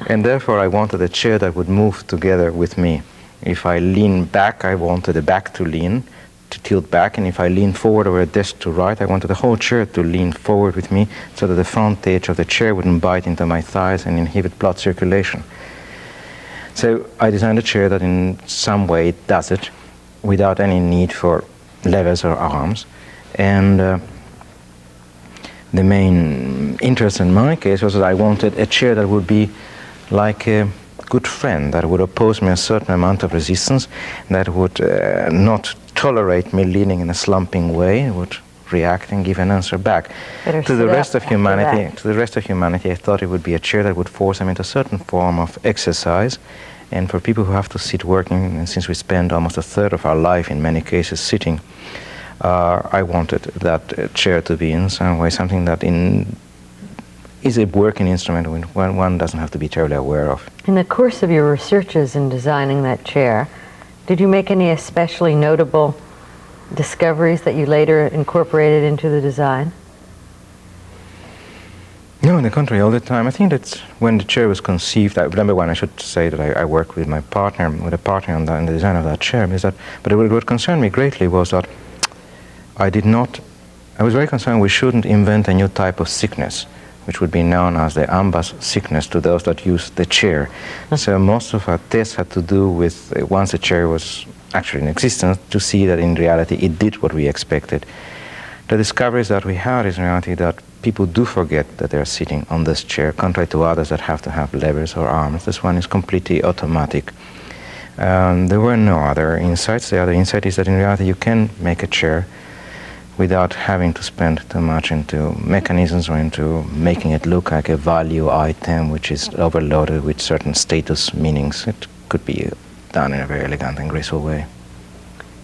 And therefore, I wanted a chair that would move together with me. If I lean back, I wanted the back to lean, to tilt back, and if I lean forward over a desk to right, I wanted the whole chair to lean forward with me so that the front edge of the chair wouldn't bite into my thighs and inhibit blood circulation. So I designed a chair that in some way does it without any need for levers or arms. And the main interest in my case was that I wanted a chair that would be like a good friend, that would oppose me a certain amount of resistance, that would not tolerate me leaning in a slumping way, it would react and give an answer back. To the rest of humanity, I thought it would be a chair that would force them into a certain form of exercise. And for people who have to sit working, and since we spend almost a third of our life in many cases sitting, I wanted that chair to be in some way something that is a working instrument one doesn't have to be terribly aware of. In the course of your researches in designing that chair, did you make any especially notable discoveries that you later incorporated into the design? No, on the contrary, all the time. I think that when the chair was conceived, I should say that I worked with a partner on the design of that chair. But what concerned me greatly was that I was very concerned we shouldn't invent a new type of sickness, which would be known as the Ambasz sickness to those that use the chair. So most of our tests had to do with, once the chair was actually in existence, to see that in reality it did what we expected. The discoveries that we had is in reality that people do forget that they're sitting on this chair, contrary to others that have to have levers or arms. This one is completely automatic. There were no other insights. The other insight is that in reality you can make a chair without having to spend too much into mechanisms or into making it look like a value item which is overloaded with certain status meanings. It could be done in a very elegant and graceful way.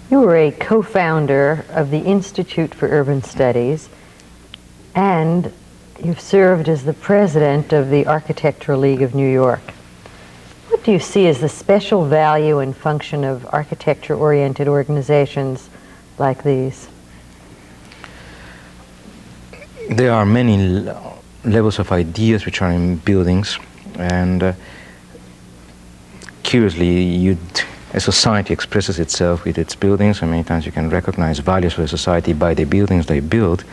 You were a co-founder of the Institute for Urban Studies, and you've served as the president of the Architectural League of New York. What do you see as the special value and function of architecture-oriented organizations like these? There are many levels of ideas which are in buildings, and curiously, a society expresses itself with its buildings, and many times you can recognize values for a society by the buildings they build.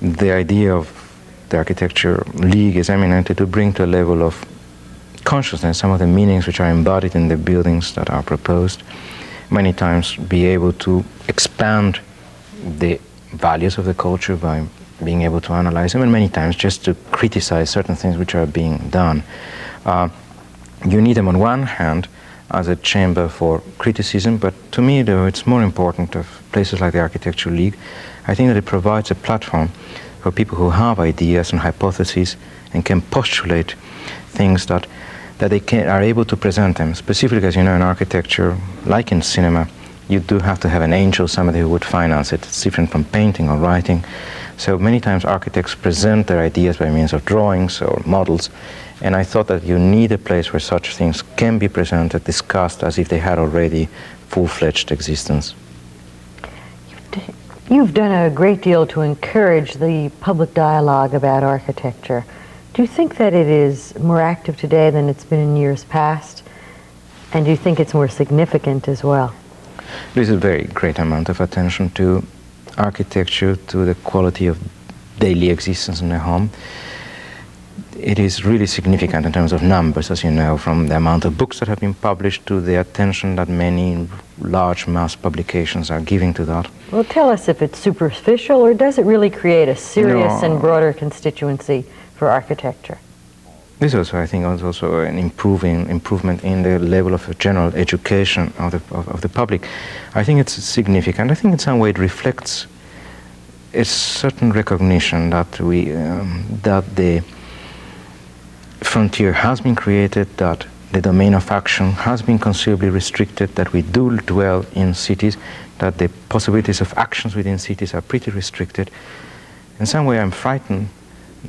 The idea of the Architecture League is eminently to bring to a level of consciousness some of the meanings which are embodied in the buildings that are proposed. Many times be able to expand the values of the culture by being able to analyze them, and many times just to criticize certain things which are being done. You need them on one hand as a chamber for criticism, but to me, though, it's more important of places like the Architecture League. I think that it provides a platform for people who have ideas and hypotheses and can postulate things that they are able to present them. Specifically, as you know, in architecture, like in cinema, you do have to have an angel, somebody who would finance it. It's different from painting or writing. So many times architects present their ideas by means of drawings or models, and I thought that you need a place where such things can be presented, discussed as if they had already full-fledged existence. You've done a great deal to encourage the public dialogue about architecture. Do you think that it is more active today than it's been in years past? And do you think it's more significant as well? There's a very great amount of attention to architecture, to the quality of daily existence in the home. it is really significant in terms of numbers, as you know, from the amount of books that have been published to the attention that many large mass publications are giving to that. Well, tell us if it's superficial, or does it really create a serious and broader constituency for architecture? This also, I think, is also an improvement in the level of general education of the public. I think it's significant. I think in some way it reflects a certain recognition that that the frontier has been created, that the domain of action has been considerably restricted, that we do dwell in cities, that the possibilities of actions within cities are pretty restricted. In some way I'm frightened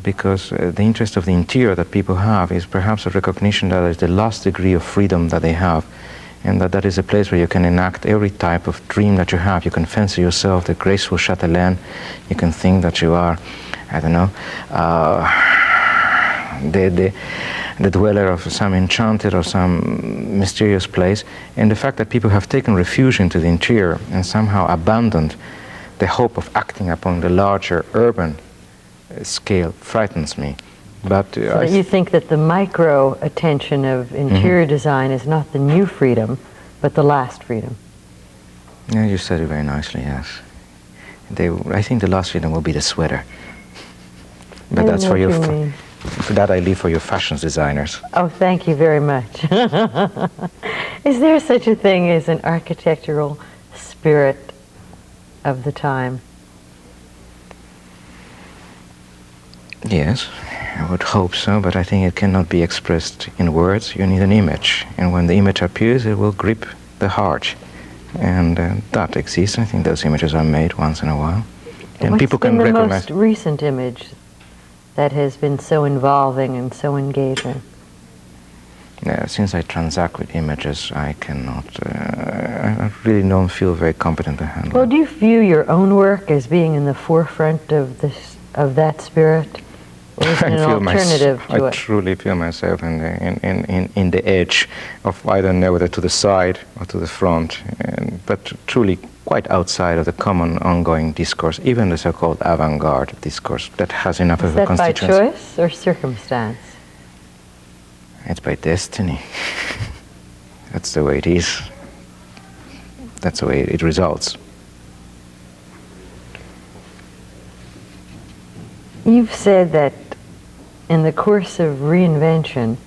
because the interest of the interior that people have is perhaps a recognition that is the last degree of freedom that they have, and that is a place where you can enact every type of dream that you have. You can fancy yourself the graceful chatelaine. You can think that you are, I don't know, the dweller of some enchanted or some mysterious place. And the fact that people have taken refuge into the interior and somehow abandoned the hope of acting upon the larger urban scale frightens me. But so that you think that the micro attention of interior design is not the new freedom, but the last freedom. Yeah, you said it very nicely, yes. I think the last freedom will be the sweater. But that's for you. For that I leave for your fashion designers. Oh, thank you very much. Is there such a thing as an architectural spirit of the time? Yes, I would hope so, but I think it cannot be expressed in words. You need an image, and when the image appears, it will grip the heart. And that exists. I think those images are made once in a while. And what's people can been the recognize. most recent image that has been so involving and so engaging? Since I transact with images, I cannot, I really don't feel very competent to handle Well, it. do you view your own work as being in the forefront of that spirit? Or is it an alternative to I it? truly feel myself in the edge of, I don't know whether to the side or to the front, but truly quite outside of the common ongoing discourse, even the so-called avant-garde discourse that has enough of a constituency. Is that by choice or circumstance? It's by destiny. That's the way it is. That's the way it results. You've said that in the course of reinvention,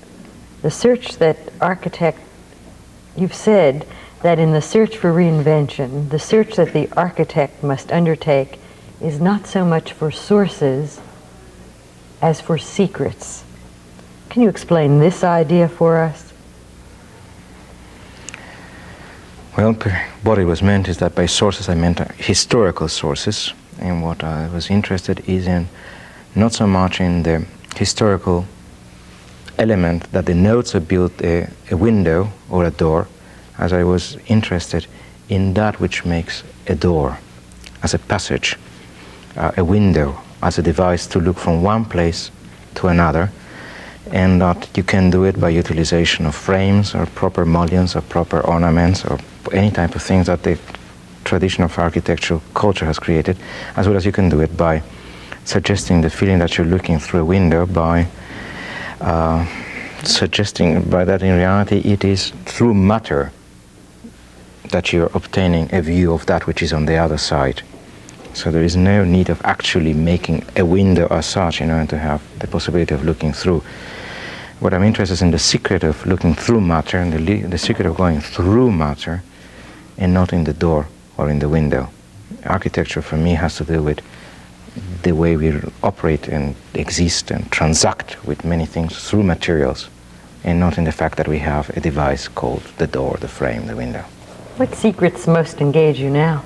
you've said that in the search for reinvention, the search that the architect must undertake is not so much for sources as for secrets. Can you explain this idea for us? Well, what it was meant is that by sources I meant historical sources, and what I was interested is in not so much in the historical element that denotes or built a window or a door, as I was interested in that which makes a door as a passage, a window as a device to look from one place to another, and that you can do it by utilization of frames or proper mullions or proper ornaments or any type of things that the tradition of architectural culture has created, as well as you can do it by suggesting the feeling that you're looking through a window, by suggesting by that in reality it is through matter that you're obtaining a view of that which is on the other side. So there is no need of actually making a window as such in order to have the possibility of looking through. What I'm interested is in the secret of looking through matter, and the secret of going through matter, and not in the door or in the window. Architecture for me has to do with the way we operate and exist and transact with many things through materials, and not in the fact that we have a device called the door, the frame, the window. What secrets most engage you now?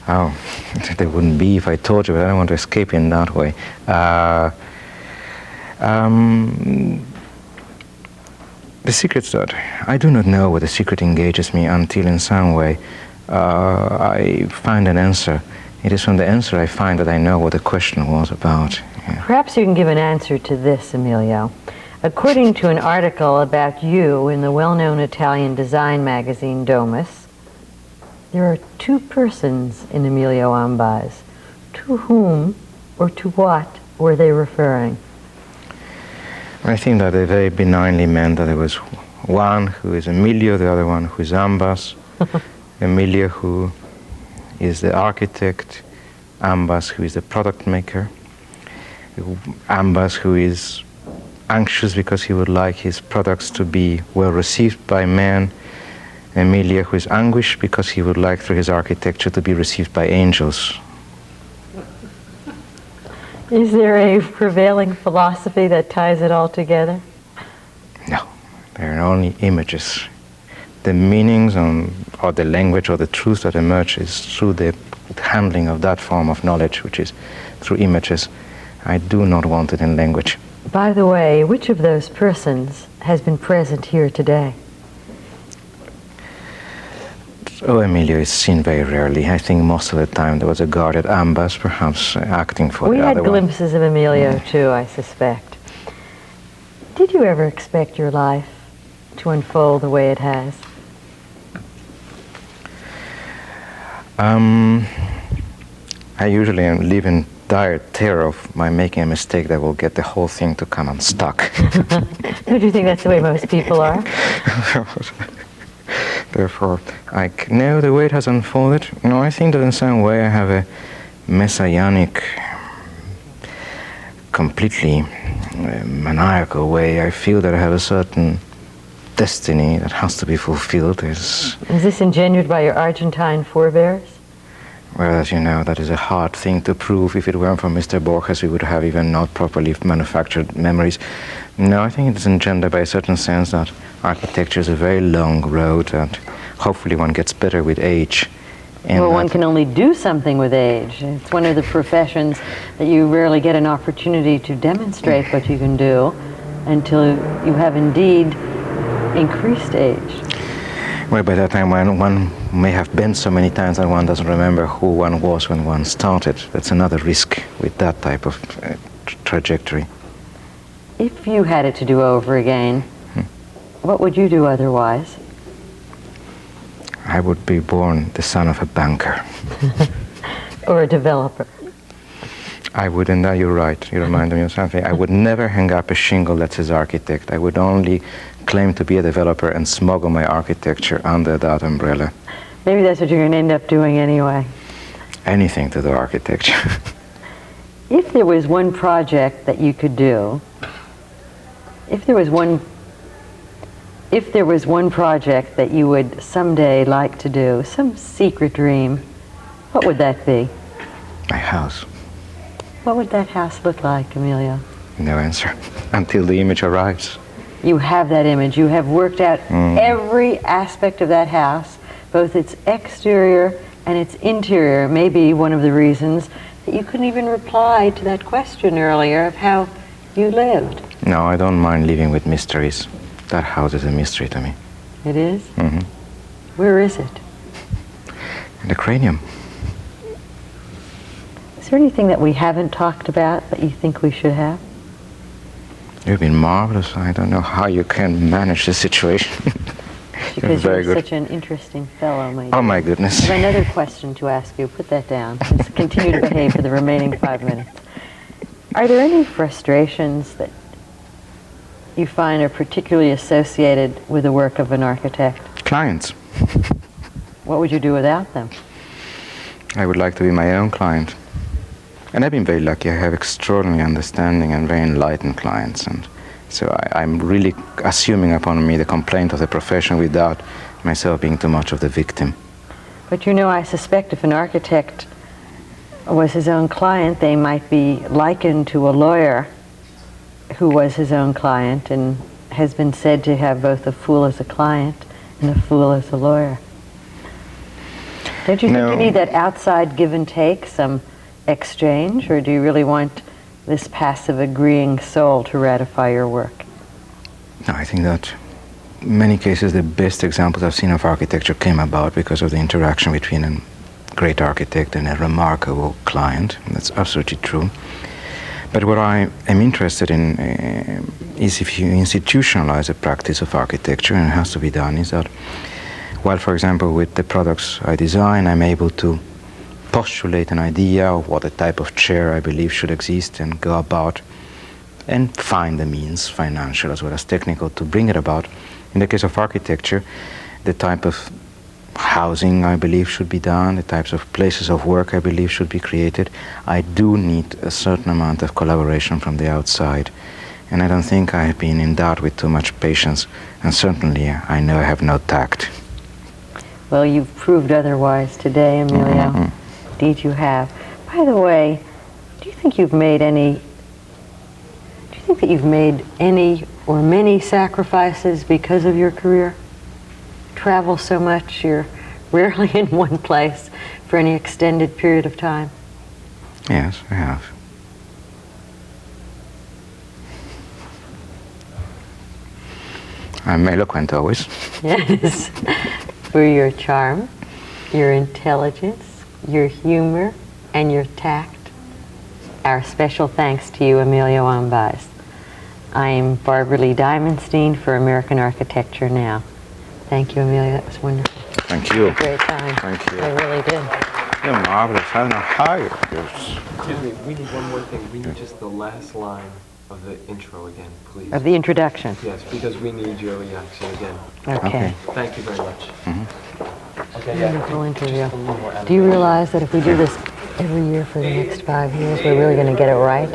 Oh, they wouldn't be if I told you, but I don't want to escape in that way. The secrets that I do not know what the secret engages me until in some way I find an answer. It is from the answer I find that I know what the question was about. Yeah. Perhaps you can give an answer to this, Emilio. According to an article about you in the well-known Italian design magazine Domus, there are two persons in Emilio Ambasz. To whom or to what were they referring? I think that they very benignly meant that there was one who is Emilio, the other one who is Ambasz. Emilio, who is the architect, Ambasz, who is the product maker, Ambasz, who is anxious because he would like his products to be well received by men, Emilio, who is anguished because he would like through his architecture to be received by angels. Is there a prevailing philosophy that ties it all together? No, there are only images. The meanings or the language or the truth that emerge is through the handling of that form of knowledge, which is through images. I do not want it in language. By the way, which of those persons has been present here today? Oh, Emilio is seen very rarely. I think most of the time there was a guard at Ambasz, perhaps acting for the other one. We had glimpses of Emilio too, I suspect. Did you ever expect your life to unfold the way it has? I usually live in dire terror of my making a mistake that will get the whole thing to come unstuck. Don't you think that's the way most people are? Therefore, I know the way it has unfolded. No, I think that in some way I have a messianic, completely maniacal way. I feel that I have a certain destiny that has to be fulfilled. Is this engendered by your Argentine forebears? Well, as you know, that is a hard thing to prove. If it weren't for Mr. Borges, we would have even not properly manufactured memories. No, I think it is engendered by a certain sense that architecture is a very long road, and hopefully one gets better with age. Well, one can only do something with age. It's one of the professions that you rarely get an opportunity to demonstrate what you can do until you have indeed increased age. Well, by that time one may have been so many times that one doesn't remember who one was when one started. That's another risk with that type of trajectory. If you had it to do over again, what would you do otherwise? I would be born the son of a banker. Or a developer. I wouldn't, you're right, you reminded me of something. I would never hang up a shingle that says architect. I would only claim to be a developer and smuggle my architecture under that umbrella. Maybe that's what you're going to end up doing anyway. Anything to do architecture. If there was one project that you could do, if there was one project that you would someday like to do, some secret dream, what would that be? My house. What would that house look like, Emilio? No answer, until the image arrives. You have that image. You have worked out every aspect of that house, both its exterior and its interior. Maybe one of the reasons that you couldn't even reply to that question earlier of how you lived. No, I don't mind living with mysteries. That house is a mystery to me. It is? Mm-hmm. Where is it? In the cranium. Is there anything that we haven't talked about that you think we should have? You've been marvelous. I don't know how you can manage the situation. Because very you're good. such an interesting fellow, my dear. Oh my goodness. I have another question to ask you. Put that down. Just continue to behave for the remaining 5 minutes. Are there any frustrations that you find are particularly associated with the work of an architect? Clients. What would you do without them? I would like to be my own client. And I've been very lucky. I have extraordinary understanding and very enlightened clients. And so I'm really assuming upon me the complaint of the profession without myself being too much of the victim. But you know, I suspect if an architect was his own client, they might be likened to a lawyer who was his own client and has been said to have both a fool as a client and a fool as a lawyer. Don't you think you need that outside give and take, some exchange, or do you really want this passive agreeing soul to ratify your work? No, I think that in many cases the best examples I've seen of architecture came about because of the interaction between a great architect and a remarkable client. That's absolutely true. But what I am interested in is if you institutionalize a practice of architecture, and it has to be done, is that while, for example, with the products I design, I'm able to postulate an idea of what a type of chair I believe should exist and go about and find the means, financial as well as technical, to bring it about. In the case of architecture, the type of housing I believe should be done, the types of places of work I believe should be created. I do need a certain amount of collaboration from the outside, and I don't think I have been endowed with too much patience, and certainly I know I have no tact. Well, you've proved otherwise today, Emilio. Indeed you have. By the way, do you think you've made any or many sacrifices because of your career? Travel so much, you're rarely in one place for any extended period of time. Yes, I have. I'm eloquent always. Yes. For your charm, your intelligence, your humor, and your tact. Our special thanks to you, Emilio Ambasz. I'm Barbara Lee Diamonstein for American Architecture Now. Thank you, Emilio. That was wonderful. Thank you. Great time. Thank you. I really did. You're marvelous. I don't know how you're Excuse me, we need one more thing. We need just the last line of the intro again, please. Of the introduction. Yes, because we need your reaction again. Okay. Thank you very much. Okay, Wonderful interview. Just a little more Do you realize that if we do this every year for the next 5 years, we're really going to get it right?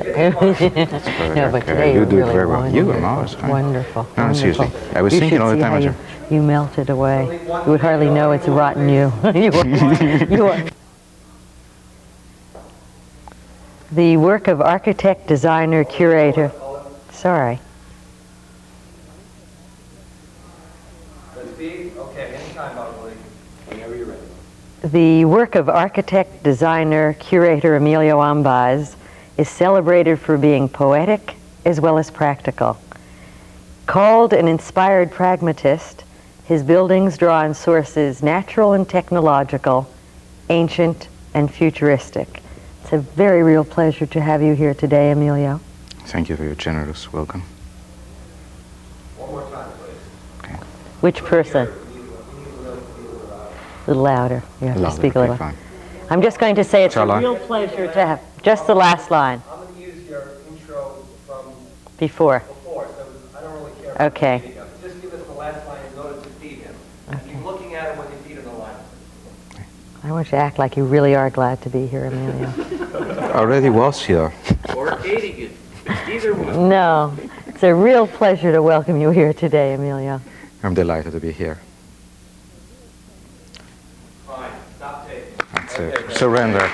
No, but today you you're do really very well. You and wonderful. Mars. Wonderful. No, seriously. Wonderful. I was You thinking should all the see time. how you melted away. You would hardly know it's rotten you. You are. The work of architect, designer, curator. Sorry. Okay, anytime, Barbara. Whenever you're ready. The work of architect, designer, curator Emilio Ambasz is celebrated for being poetic as well as practical. Called an inspired pragmatist, his buildings draw on sources natural and technological, ancient and futuristic. It's a very real pleasure to have you here today, Emilio. Thank you for your generous welcome. One more time, please. Okay. Which person? A little louder. You have to speak a little. Fine. I'm just going to say it's a Shall I? real pleasure to have just the last line I'm going to use your intro from before. before, so I don't really care. Okay. Just give us the last line in order to feed him. Keep looking at him when you feed him the line. I want you to act like you really are glad to be here, Emilio. Already was here. Or hating it. It's either one. No, it's a real pleasure to welcome you here today, Emilio. I'm delighted to be here. Fine, stop tape. That's it. Surrender.